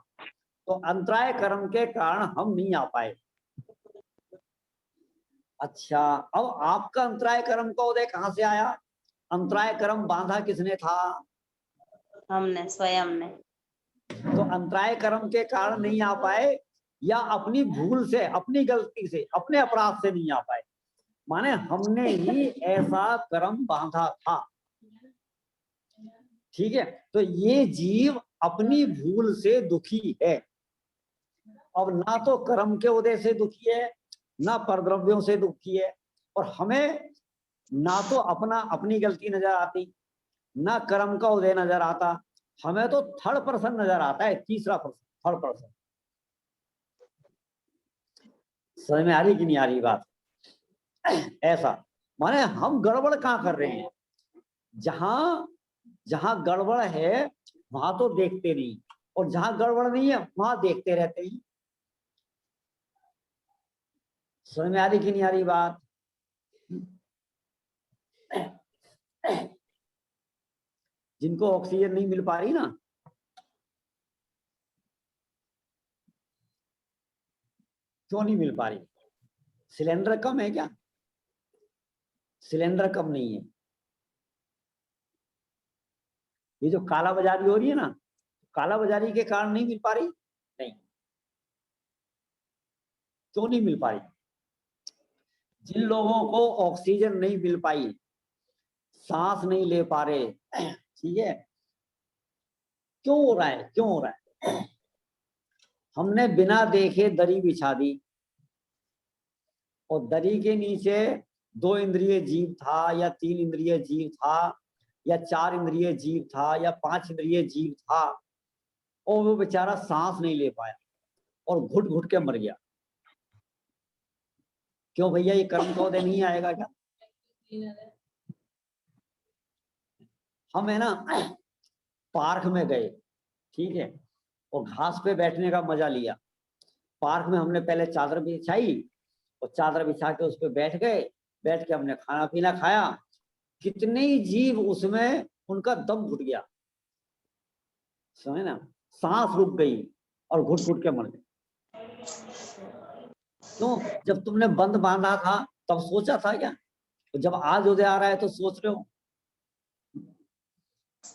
Speaker 1: तो अंतराय कर्म के कारण हम नहीं आ पाए। अच्छा, अब आपका अंतराय कर्म का उदय कहां से आया? अंतराय कर्म बांधा किसने था?
Speaker 3: हमने, स्वयं ने।
Speaker 1: तो अंतराय कर्म के कारण नहीं आ पाए या अपनी भूल से, अपनी गलती से, अपने अपराध से नहीं आ पाए? माने हमने ही ऐसा कर्म बांधा था। ठीक है, तो ये जीव अपनी भूल से दुखी है। अब ना तो कर्म के उदय से दुखी है, ना परद्रव्यों से दुखी है, और हमें ना तो अपनी गलती नजर आती, ना कर्म का उदय नजर आता, हमें तो थर्ड पर्सन नजर आता है, तीसरा पर्सन, थर्ड पर्सन। समझ में आ रही कि नहीं आ रही बात? ऐसा माने हम गड़बड़ कहां कर रहे हैं? जहां जहां गड़बड़ है वहां तो देखते नहीं, और जहां गड़बड़ नहीं है वहां देखते रहते हैं। समझ में आ रही कि नहीं आ रही बात? जिनको ऑक्सीजन नहीं मिल पा रही ना, क्यों नहीं मिल पा रही? सिलेंडर कम है क्या? सिलेंडर कम नहीं है। ये जो काला बाजारी हो रही है ना, काला बाजारी के कारण नहीं मिल पा रही? नहीं। क्यों नहीं मिल पा रही? जिन लोगों को ऑक्सीजन नहीं मिल पाई, सांस नहीं ले पा रहे, ठीक है, क्यों हो रहा है? क्यों हो रहा है? हमने बिना देखे दरी बिछा दी और दरी के नीचे 2 इंद्रिय जीव था या 3 इंद्रिय जीव था या 4 इंद्रिय जीव था या 5 इंद्रिय जीव था, और वो बेचारा सांस नहीं ले पाया और घुट घुट के मर गया। क्यों भैया, ये कर्म का उदय नहीं आएगा क्या? हम है ना पार्क में गए, ठीक है, और घास पे बैठने का मजा लिया। पार्क में हमने पहले चादर बिछाई और चादर बिछा के उस पर बैठ गए, बैठ के हमने खाना पीना खाया। कितने ही जीव उसमें उनका दम घुट गया, समझे ना, सांस रुक गई और घुट घुट के मर गए। क्यों? जब तुमने बंद बांधा था तब सोचा था क्या? तो जब आज उदय आ रहा है तो सोच रहे हो।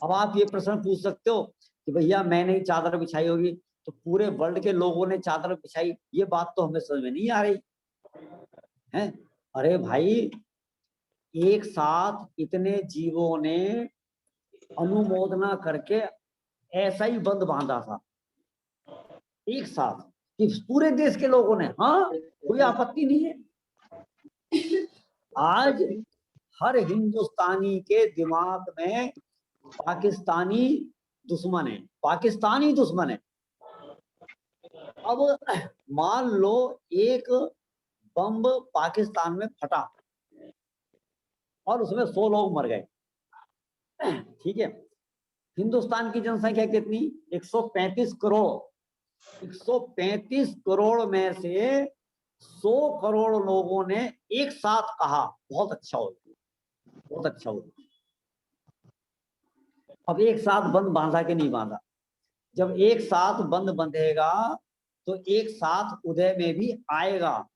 Speaker 1: अब आप ये प्रश्न पूछ सकते हो कि भैया मैंने ही चादर बिछाई होगी, तो पूरे वर्ल्ड के लोगों ने चादर बिछाई, ये बात तो हमें समझ में नहीं आ रही है। अरे भाई, एक साथ इतने जीवों ने अनुमोदना करके ऐसा ही बंद बांधा था, एक साथ, कि पूरे देश के लोगों ने, हाँ कोई आपत्ति नहीं है। आज हर हिंदुस्तानी के दिमाग में पाकिस्तानी दुश्मन है, पाकिस्तानी दुश्मन है। अब मान लो एक बम पाकिस्तान में फटा और उसमें 100 लोग मर गए, ठीक है। हिंदुस्तान की जनसंख्या कितनी? 135 करोड़। 135 करोड़ में से 100 करोड़ लोगों ने एक साथ कहा बहुत अच्छा हो, बहुत अच्छा हो। अब एक साथ बंद बांधा कि नहीं बांधा? जब एक साथ बंद बंधेगा तो एक साथ उदय में भी आएगा।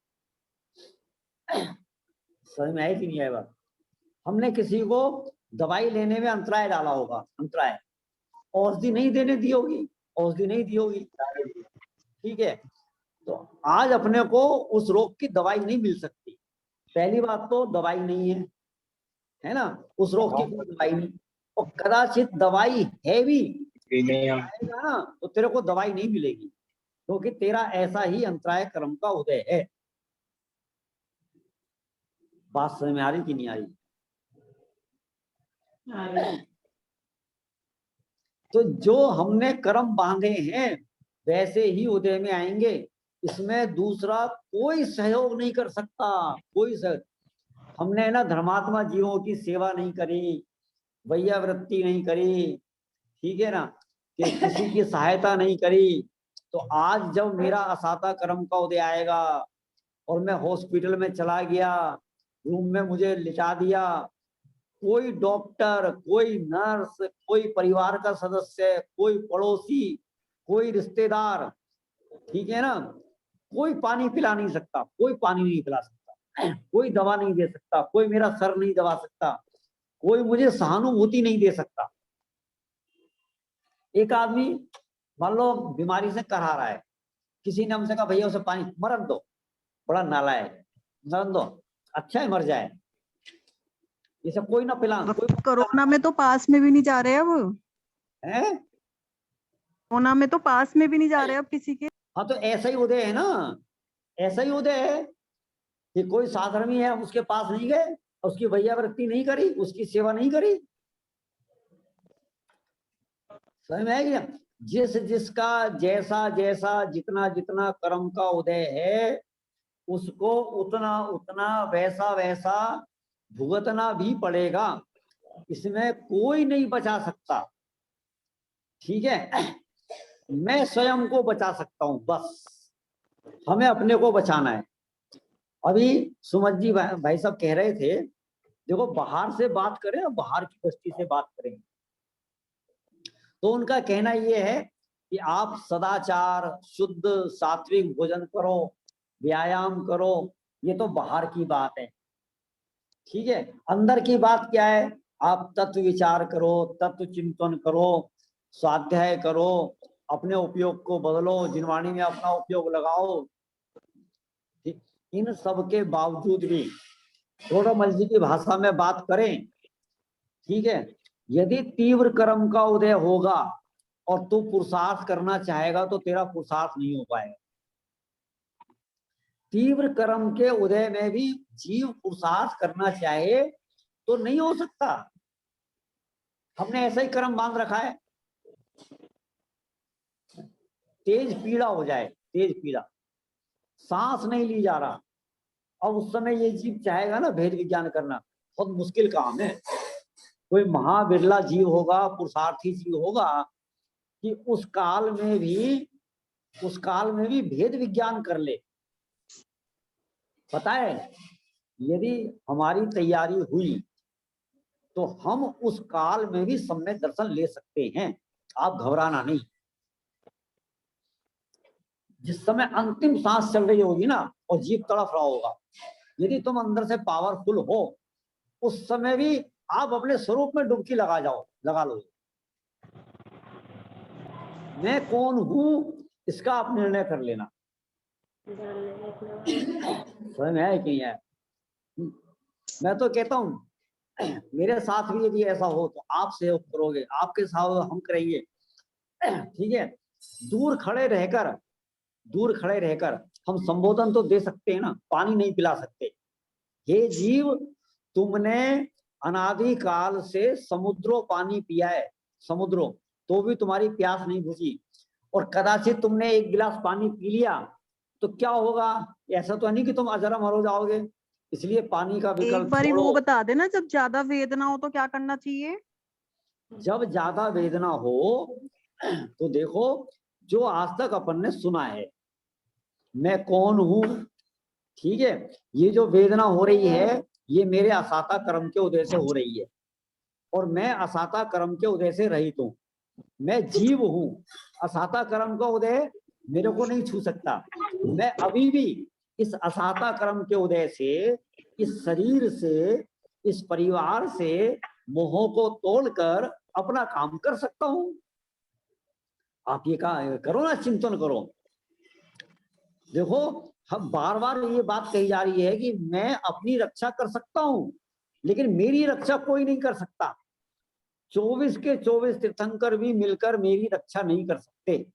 Speaker 1: समझ में आए कि नहीं आएगा? हमने किसी को दवाई लेने में अंतराय डाला होगा, अंतराय, औषधि नहीं देने दी होगी, औषधि नहीं दी होगी, ठीक है। तो आज अपने को उस रोग की दवाई नहीं मिल सकती। पहली बात तो दवाई नहीं है ना, उस रोग की कोई दवाई नहीं, और कदाचित दवाई है भी आएगा ना तो तेरे को दवाई नहीं मिलेगी, क्योंकि तेरा ऐसा ही अंतराय कर्म का उदय है। बात समझ में आ रही कि नहीं आ रही? तो जो हमने कर्म बांधे हैं वैसे ही उदय में आएंगे, इसमें दूसरा कोई सहयोग नहीं कर सकता, कोई सहयोग। हमने ना धर्मात्मा जीवों की सेवा नहीं करी, वैयावृत्ति नहीं करी, ठीक है ना, कि किसी की सहायता नहीं करी, तो आज जब मेरा असाता कर्म का उदय आएगा और मैं हॉस्पिटल में चला गया, रूम में मुझे लिटा दिया, कोई डॉक्टर, कोई नर्स, कोई परिवार का सदस्य, कोई पड़ोसी, कोई रिश्तेदार, ठीक है ना, कोई पानी पिला नहीं सकता, कोई पानी नहीं पिला सकता, कोई दवा नहीं दे सकता, कोई मेरा सर नहीं दबा सकता, कोई मुझे सहानुभूति नहीं दे सकता। एक आदमी मान लो बीमारी से करहा रहा है, किसी ने हमसे कहा भैया उसे पानी मरन दो, बड़ा नालायक, मरन दो, अच्छा है मर जाए, ये सब कोई ना पिला, कोई
Speaker 5: कोरोना में तो पास में भी नहीं जा रहे अब,
Speaker 1: है।
Speaker 5: कोरोना में तो पास में भी नहीं जा रहे अब किसी के।
Speaker 1: हाँ तो ऐसा ही उदय है ना, ऐसा ही उदय है कि कोई साधर्मी है, उसके पास नहीं गए, उसकी वैयावृत्ति नहीं करी, उसकी सेवा नहीं करी। समझ में आएगी? जिस जिसका जैसा जैसा जितना जितना कर्म का उदय है उसको उतना उतना वैसा वैसा भुगतना भी पड़ेगा, इसमें कोई नहीं बचा सकता, ठीक है। मैं स्वयं को बचा सकता हूं, बस हमें अपने को बचाना है। अभी सुमत जी भाई साहब कह रहे थे, देखो बाहर से बात करें, बाहर की दृष्टि से बात करें, तो उनका कहना यह है कि आप सदाचार, शुद्ध सात्विक भोजन करो, व्यायाम करो, ये तो बाहर की बात है, ठीक है। अंदर की बात क्या है? आप तत्व विचार करो, तत्व चिंतन करो, स्वाध्याय करो, अपने उपयोग को बदलो, जिनवाणी में अपना उपयोग लगाओ। इन सब के बावजूद भी थोड़ामल जी की भाषा में बात करें, ठीक है, यदि तीव्र कर्म का उदय होगा और तू पुरुषार्थ करना चाहेगा तो तेरा पुरुषार्थ नहीं हो पाएगा। तीव्र कर्म के उदय में भी जीव पुरुषार्थ करना चाहे तो नहीं हो सकता। हमने ऐसा ही कर्म बांध रखा है, तेज पीड़ा हो जाए, तेज पीड़ा, सांस नहीं ली जा रहा, अब उस समय ये जीव चाहेगा ना भेद विज्ञान करना, बहुत मुश्किल काम है। कोई महाबिरला जीव होगा, पुरुषार्थी जीव होगा कि उस काल में भी भेद विज्ञान कर ले। पता है, यदि हमारी तैयारी हुई तो हम उस काल में भी सम्यक दर्शन ले सकते हैं, आप घबराना नहीं। जिस समय अंतिम सांस चल रही होगी ना, और जीव तड़फ रहा होगा। यदि तुम अंदर से पावरफुल हो, उस समय भी आप अपने स्वरूप में डुबकी लगा लो। मैं कौन हूं इसका आप निर्णय कर लेना, स्वयं है कि नहीं है। मैं तो कहता हूं मेरे साथ भी यदि ऐसा हो तो आप सहयोग करोगे, आपके साथ हम करेंगे, ठीक है। दूर खड़े रहकर हम संबोधन तो दे सकते हैं ना, पानी नहीं पिला सकते। हे जीव, तुमने अनादिकाल से समुद्रों पानी पिया है, समुद्रों, तो भी तुम्हारी प्यास नहीं बुझी। और कदाचित तुमने एक गिलास पानी पी लिया तो क्या होगा? ऐसा तो नहीं कि तुम अजरा मर हो जाओगे। इसलिए पानी का
Speaker 5: एक
Speaker 1: विकल्प
Speaker 5: बारी वो
Speaker 1: छोड़ो।
Speaker 5: बता देना, जब ज्यादा वेदना हो तो क्या करना चाहिए?
Speaker 1: जब ज्यादा वेदना हो तो देखो, जो आज तक अपन ने सुना है, मैं कौन हूं, ठीक है, ये जो वेदना हो रही है ये मेरे असाता कर्म के उदय से हो रही है, और मैं असाता कर्म के उदय से रहित हूं। मैं जीव हूं, असाता कर्म का उदय मेरे को नहीं छू सकता। मैं अभी भी इस असाता कर्म के उदय से, इस शरीर से, इस परिवार से मोह को तोड़कर अपना काम कर सकता हूं। आप ये करो ना, चिंतन करो। देखो, हम बार बार ये बात कही जा रही है कि मैं अपनी रक्षा कर सकता हूं, लेकिन मेरी रक्षा कोई नहीं कर सकता। 24 के 24 तीर्थंकर भी मिलकर मेरी रक्षा नहीं कर सकते।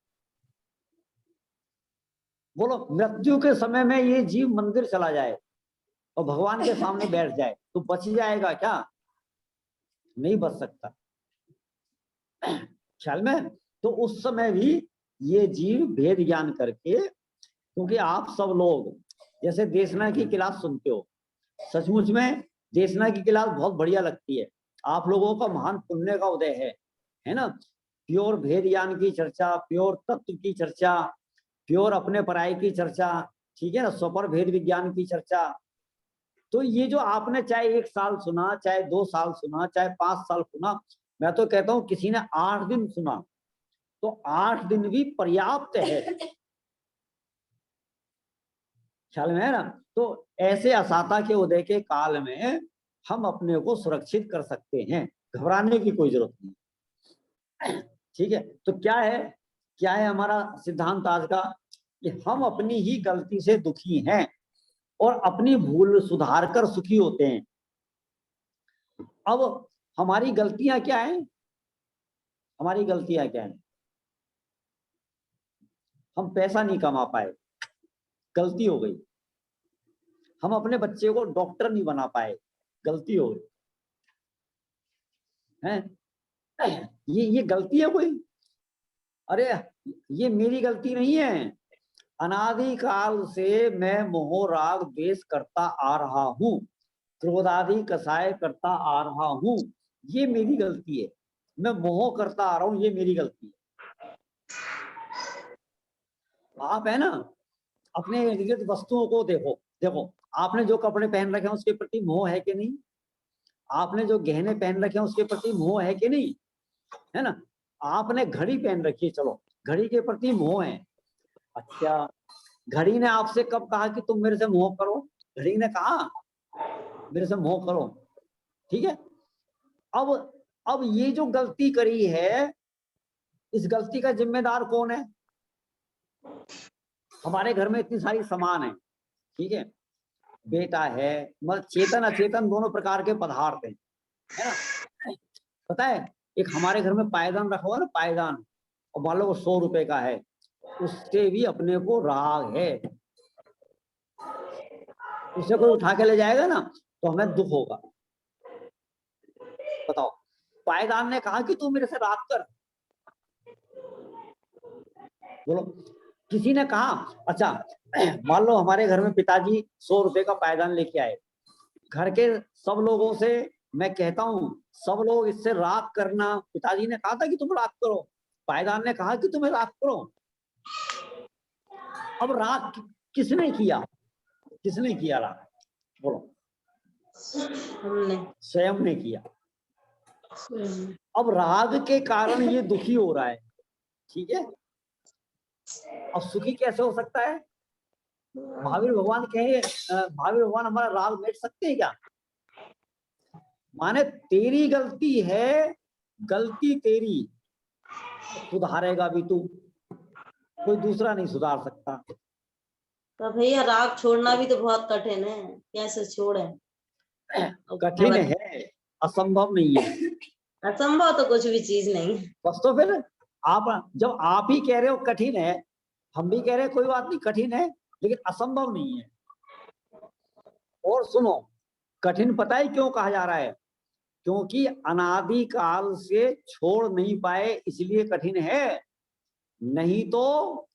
Speaker 1: बोलो, मृत्यु के समय में ये जीव मंदिर चला जाए और भगवान के सामने बैठ जाए तो बच जाएगा क्या? नहीं बच सकता। ख्याल में? तो उस समय भी ये जीव भेद ज्ञान करके, क्योंकि आप सब लोग जैसे देशना की क्लास सुनते हो, सचमुच में देशना की क्लास बहुत बढ़िया लगती है। आप लोगों का महान पुण्य का उदय है ना। प्योर भेद ज्ञान की चर्चा, प्योर तत्व की चर्चा, प्योर अपने पराये की चर्चा, ठीक है ना, स्वपर भेद विज्ञान की चर्चा। तो ये जो आपने चाहे 1 साल सुना, चाहे 2 साल सुना, चाहे 5 साल सुना, मैं तो कहता हूं किसी ने 8 दिन सुना तो 8 दिन भी पर्याप्त है। ख्याल में है ना? तो ऐसे असाता के उदय के काल में हम अपने को सुरक्षित कर सकते हैं, घबराने की कोई जरूरत नहीं। ठीक है, तो क्या है हमारा सिद्धांत आज का, कि हम अपनी ही गलती से दुखी हैं और अपनी भूल सुधार कर सुखी होते हैं। अब हमारी गलतियां क्या हैं? हमारी गलतियां क्या हैं? हम पैसा नहीं कमा पाए, गलती हो गई। हम अपने बच्चे को डॉक्टर नहीं बना पाए, गलती हो गई है। ये गलती है कोई? अरे ये मेरी गलती नहीं है। अनादिकाल से मैं मोह राग द्वेष करता आ रहा हूं, क्रोधादि कसाय करता आ रहा हूं, ये मेरी गलती है। मैं मोह करता आ रहा हूं, ये मेरी गलती है। आप है ना, अपने इर्द गिर्द वस्तुओं को देखो, आपने जो कपड़े पहन रखे हैं उसके प्रति मोह है कि नहीं? आपने जो गहने पहन रखे हैं उसके प्रति मोह है कि नहीं? है ना? आपने घड़ी पहन रखी है, चलो घड़ी के प्रति मोह है। अच्छा, घड़ी ने आपसे कब कहा कि तुम मेरे से मोह करो? घड़ी ने कहा मेरे से मोह करो, ठीक है। अब ये जो गलती करी है, इस गलती का जिम्मेदार कौन है? हमारे घर में इतनी सारी सामान है, ठीक है, बेटा है, मतलब चेतन अचेतन दोनों प्रकार के पदार्थ हैं, है ना। पता है, एक हमारे घर में पायदान रखा हुआ ना, पायदान, और मान लो वो 100 रुपए का है, उससे भी अपने को राग है। उसे कोई उठा के ले जाएगा ना तो हमें दुख होगा। बताओ, पायदान ने कहा कि तू मेरे से राग कर, बोलो। किसी ने कहा, अच्छा मान लो हमारे घर में पिताजी 100 रुपए का पायदान लेके आए, घर के सब लोगों से मैं कहता हूं, सब लोग इससे राग करना, पिताजी ने कहा था कि तुम राग करो, पायदान ने कहा कि तुम्हें राग करो। अब राग किसने किया? किसने किया राग? बोलो।
Speaker 3: हमने
Speaker 1: स्वयं ने किया। अब राग के कारण ये दुखी हो रहा है, ठीक है। अब सुखी कैसे हो सकता है? महावीर भगवान कहे महावीर भगवान हमारा राग मेट सकते हैं क्या? माने तेरी गलती है, गलती तेरी, सुधारेगा भी तू, कोई दूसरा नहीं सुधार सकता।
Speaker 3: तो भैया राग छोड़ना भी तो बहुत कठिन है, कैसे छोड़े?
Speaker 1: कठिन है, असंभव नहीं है।
Speaker 3: असंभव तो कुछ भी चीज नहीं।
Speaker 1: बस तो फिर आप जब आप ही कह रहे हो कठिन है, हम भी कह रहे हैं कोई बात नहीं कठिन है, लेकिन असंभव नहीं है। और सुनो, कठिन पता है क्यों कहा जा रहा है? क्योंकि अनादि काल से छोड़ नहीं पाए इसलिए कठिन है, नहीं तो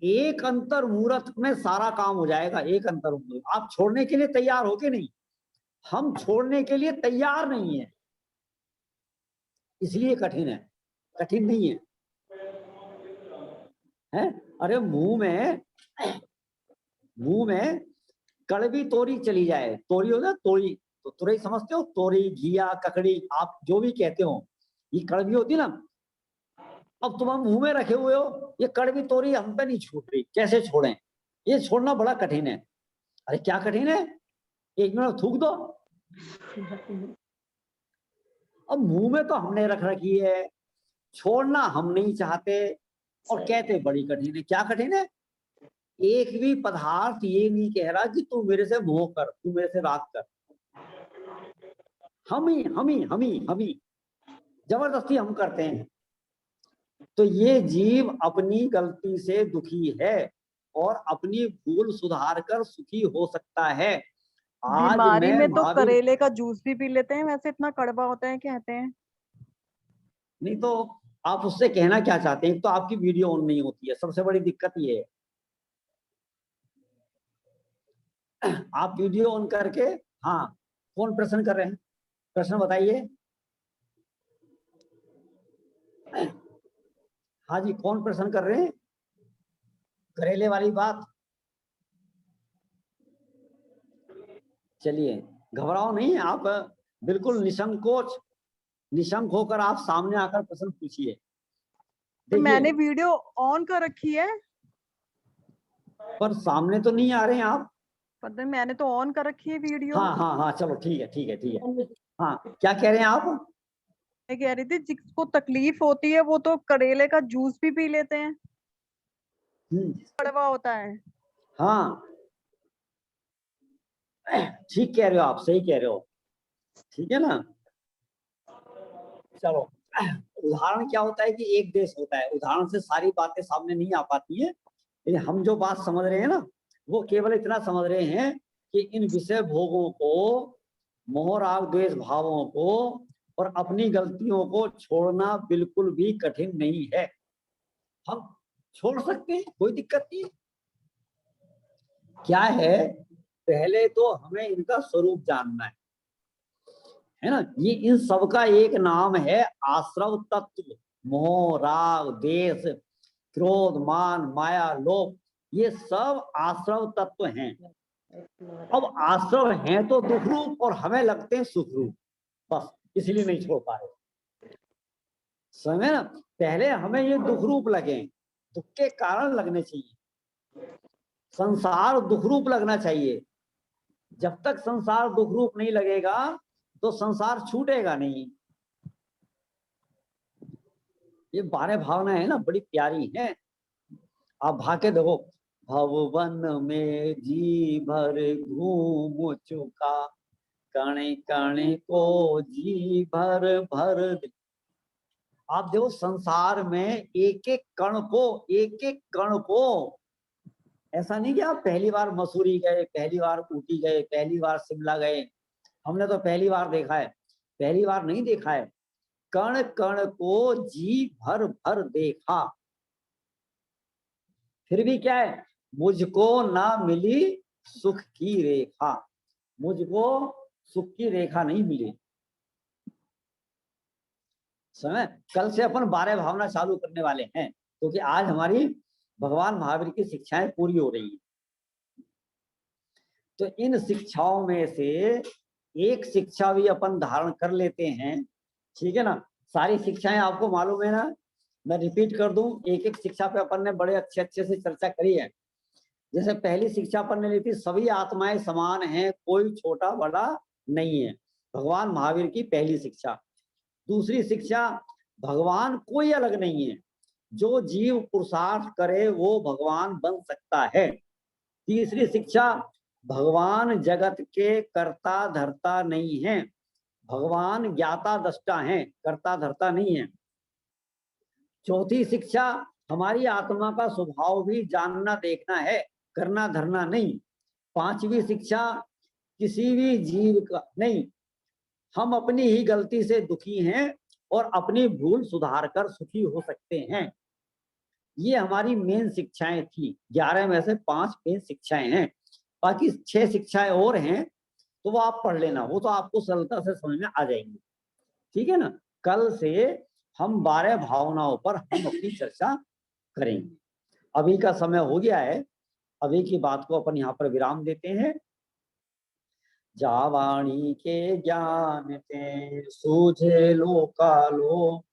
Speaker 1: एक अंतर मुहूर्त में सारा काम हो जाएगा। एक अंतर मुहूर्त, आप छोड़ने के लिए तैयार हो के नहीं, हम छोड़ने के लिए तैयार नहीं है इसलिए कठिन है, कठिन नहीं है। है? अरे मुंह में कड़वी तोरी चली जाए, तोरी हो ना, तोरी तो तुरई समझते हो, तोरी, घिया, ककड़ी, आप जो भी कहते हो, ये कड़वी होती ना। अब तुम हम मुंह में रखे हुए हो, ये कड़वी तोरी हम पे नहीं छूट रही, कैसे छोड़ें? ये छोड़ना बड़ा कठिन है। अरे क्या कठिन है? 1 मिनट थूक दो। अब मुंह में तो हमने रख रखी है, छोड़ना हम नहीं चाहते और कहते बड़ी कठिन है। क्या कठिन है? एक भी पदार्थ ये नहीं कह रहा कि तू मेरे से मोह कर, तू मेरे से राग कर। हम ही जबरदस्ती हम करते हैं। तो ये जीव अपनी गलती से दुखी है और अपनी भूल सुधार कर सुखी हो सकता है। आज
Speaker 5: बीमारी
Speaker 1: मैं
Speaker 5: में तो
Speaker 1: महावीर,
Speaker 5: करेले का जूस भी पी लेते हैं, वैसे इतना कड़वा होता है कहते हैं।
Speaker 1: नहीं तो आप उससे कहना क्या चाहते हैं? एक तो आपकी वीडियो ऑन नहीं होती है, सबसे बड़ी दिक्कत ये है। आप वीडियो ऑन करके, हाँ, कौन प्रश्न कर रहे हैं? प्रश्न बताइए। हाँ जी, कौन प्रश्न कर रहे हैं? करेले वाली बात। चलिए, घबराओ नहीं, आप बिल्कुल निशंक होकर आप सामने आकर प्रश्न पूछिए।
Speaker 5: तो
Speaker 1: देखिए,
Speaker 5: मैंने वीडियो ऑन कर रखी है,
Speaker 1: पर सामने तो नहीं आ रहे हैं आप।
Speaker 5: पता नहीं, मैंने तो ऑन कर रखी है वीडियो।
Speaker 1: हाँ, चलो ठीक है। हाँ, क्या कह रहे हैं आप?
Speaker 5: मैं कह रही थी जिसको तकलीफ होती है वो तो करेले का जूस भी पी लेते हैं, कड़वा होता है।
Speaker 1: हाँ, ठीक कह रहे हो आप, सही कह रहे हो, ठीक है ना। चलो, उदाहरण क्या होता है कि एक देश होता है, उदाहरण से सारी बातें सामने नहीं आ पाती है, लेकिन हम जो बात समझ रहे हैं ना, वो केवल इतना समझ रहे हैं कि इन विषय भोगों को, मोह राग द्वेष भावों को और अपनी गलतियों को छोड़ना बिल्कुल भी कठिन नहीं है। हम छोड़ सकते हैं, कोई दिक्कत नहीं। क्या है, पहले तो हमें इनका स्वरूप जानना है ना। ये इन सब का एक नाम है आश्रव तत्व। मोह राग द्वेष क्रोध मान माया लोभ, ये सब आश्रव तत्व हैं। अब आश्रव हैं तो दुख रूप और हमें लगते हैं सुख रूप, बस इसलिए नहीं छोड़ पा रहे। समझे ना, पहले हमें ये दुख रूप लगे, दुख के कारण लगने चाहिए। संसार दुख रूप लगना चाहिए। जब तक संसार दुख रूप नहीं लगेगा तो संसार छूटेगा नहीं। ये 12 भावना है ना, बड़ी प्यारी है, आप भाके देखो। भवन में जी भर घूम चुका, कणे कणे को जी भर भर। आप देखो संसार में एक एक कण को, ऐसा नहीं कि आप पहली बार मसूरी गए, पहली बार ऊटी गए, पहली बार शिमला गए, हमने तो पहली बार देखा है। पहली बार नहीं देखा है, कण कण को जी भर भर देखा। फिर भी क्या है, मुझको ना मिली सुख की रेखा, मुझको सुख की रेखा नहीं मिली। समय कल से अपन 12 भावना चालू करने वाले हैं, क्योंकि आज हमारी भगवान महावीर की शिक्षाएं पूरी हो रही हैं। तो इन शिक्षाओं में से एक शिक्षा भी अपन धारण कर लेते हैं, ठीक है ना। सारी शिक्षाएं आपको मालूम है ना, मैं रिपीट कर दूं, एक एक शिक्षा पे अपन ने बड़े अच्छे से चर्चा करी है। जैसे पहली शिक्षा अपन ने ली थी, सभी आत्माएं समान हैं, कोई छोटा बड़ा नहीं है, भगवान महावीर की पहली शिक्षा। दूसरी शिक्षा, भगवान कोई अलग नहीं है, जो जीव पुरुषार्थ करे वो भगवान बन सकता है। तीसरी शिक्षा, भगवान जगत के कर्ता धर्ता नहीं है, भगवान ज्ञाता दृष्टा है, कर्ता धर्ता नहीं है। चौथी शिक्षा, हमारी आत्मा का स्वभाव भी जानना देखना है, करना धरना नहीं। पांचवी शिक्षा, किसी भी जीव का नहीं, हम अपनी ही गलती से दुखी हैं और अपनी भूल सुधार कर सुखी हो सकते हैं। ये हमारी मेन शिक्षाएं थी। 11 में से 5 मेन शिक्षाएं हैं, बाकी 6 शिक्षाएं और हैं, तो वो आप पढ़ लेना, वो तो आपको सरलता से समझ में आ जाएंगी। ठीक है ना। कल से हम 12 भावनाओं पर हम अपनी चर्चा करेंगे। अभी का समय हो गया है, अभी की बात को अपन यहाँ पर विराम देते हैं। जा वाणी के ज्ञान ते सूझे लोकालो,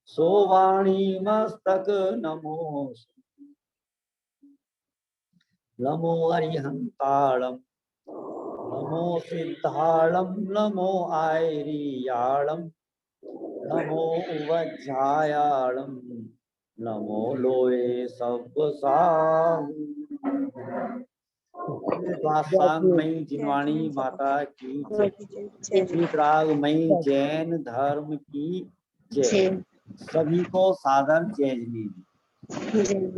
Speaker 1: सो वाणी मस्तक नमो। नमो अरिहंताणम, नमो सिद्धाणम, नमो आयरियाणम, नमो उवज्जायाणम, नमो लोए सब मई जिनवाणी माता की जय। शीतरागमयी जैन धर्म की जय। सभी को सादर जय जिनेन्द्र।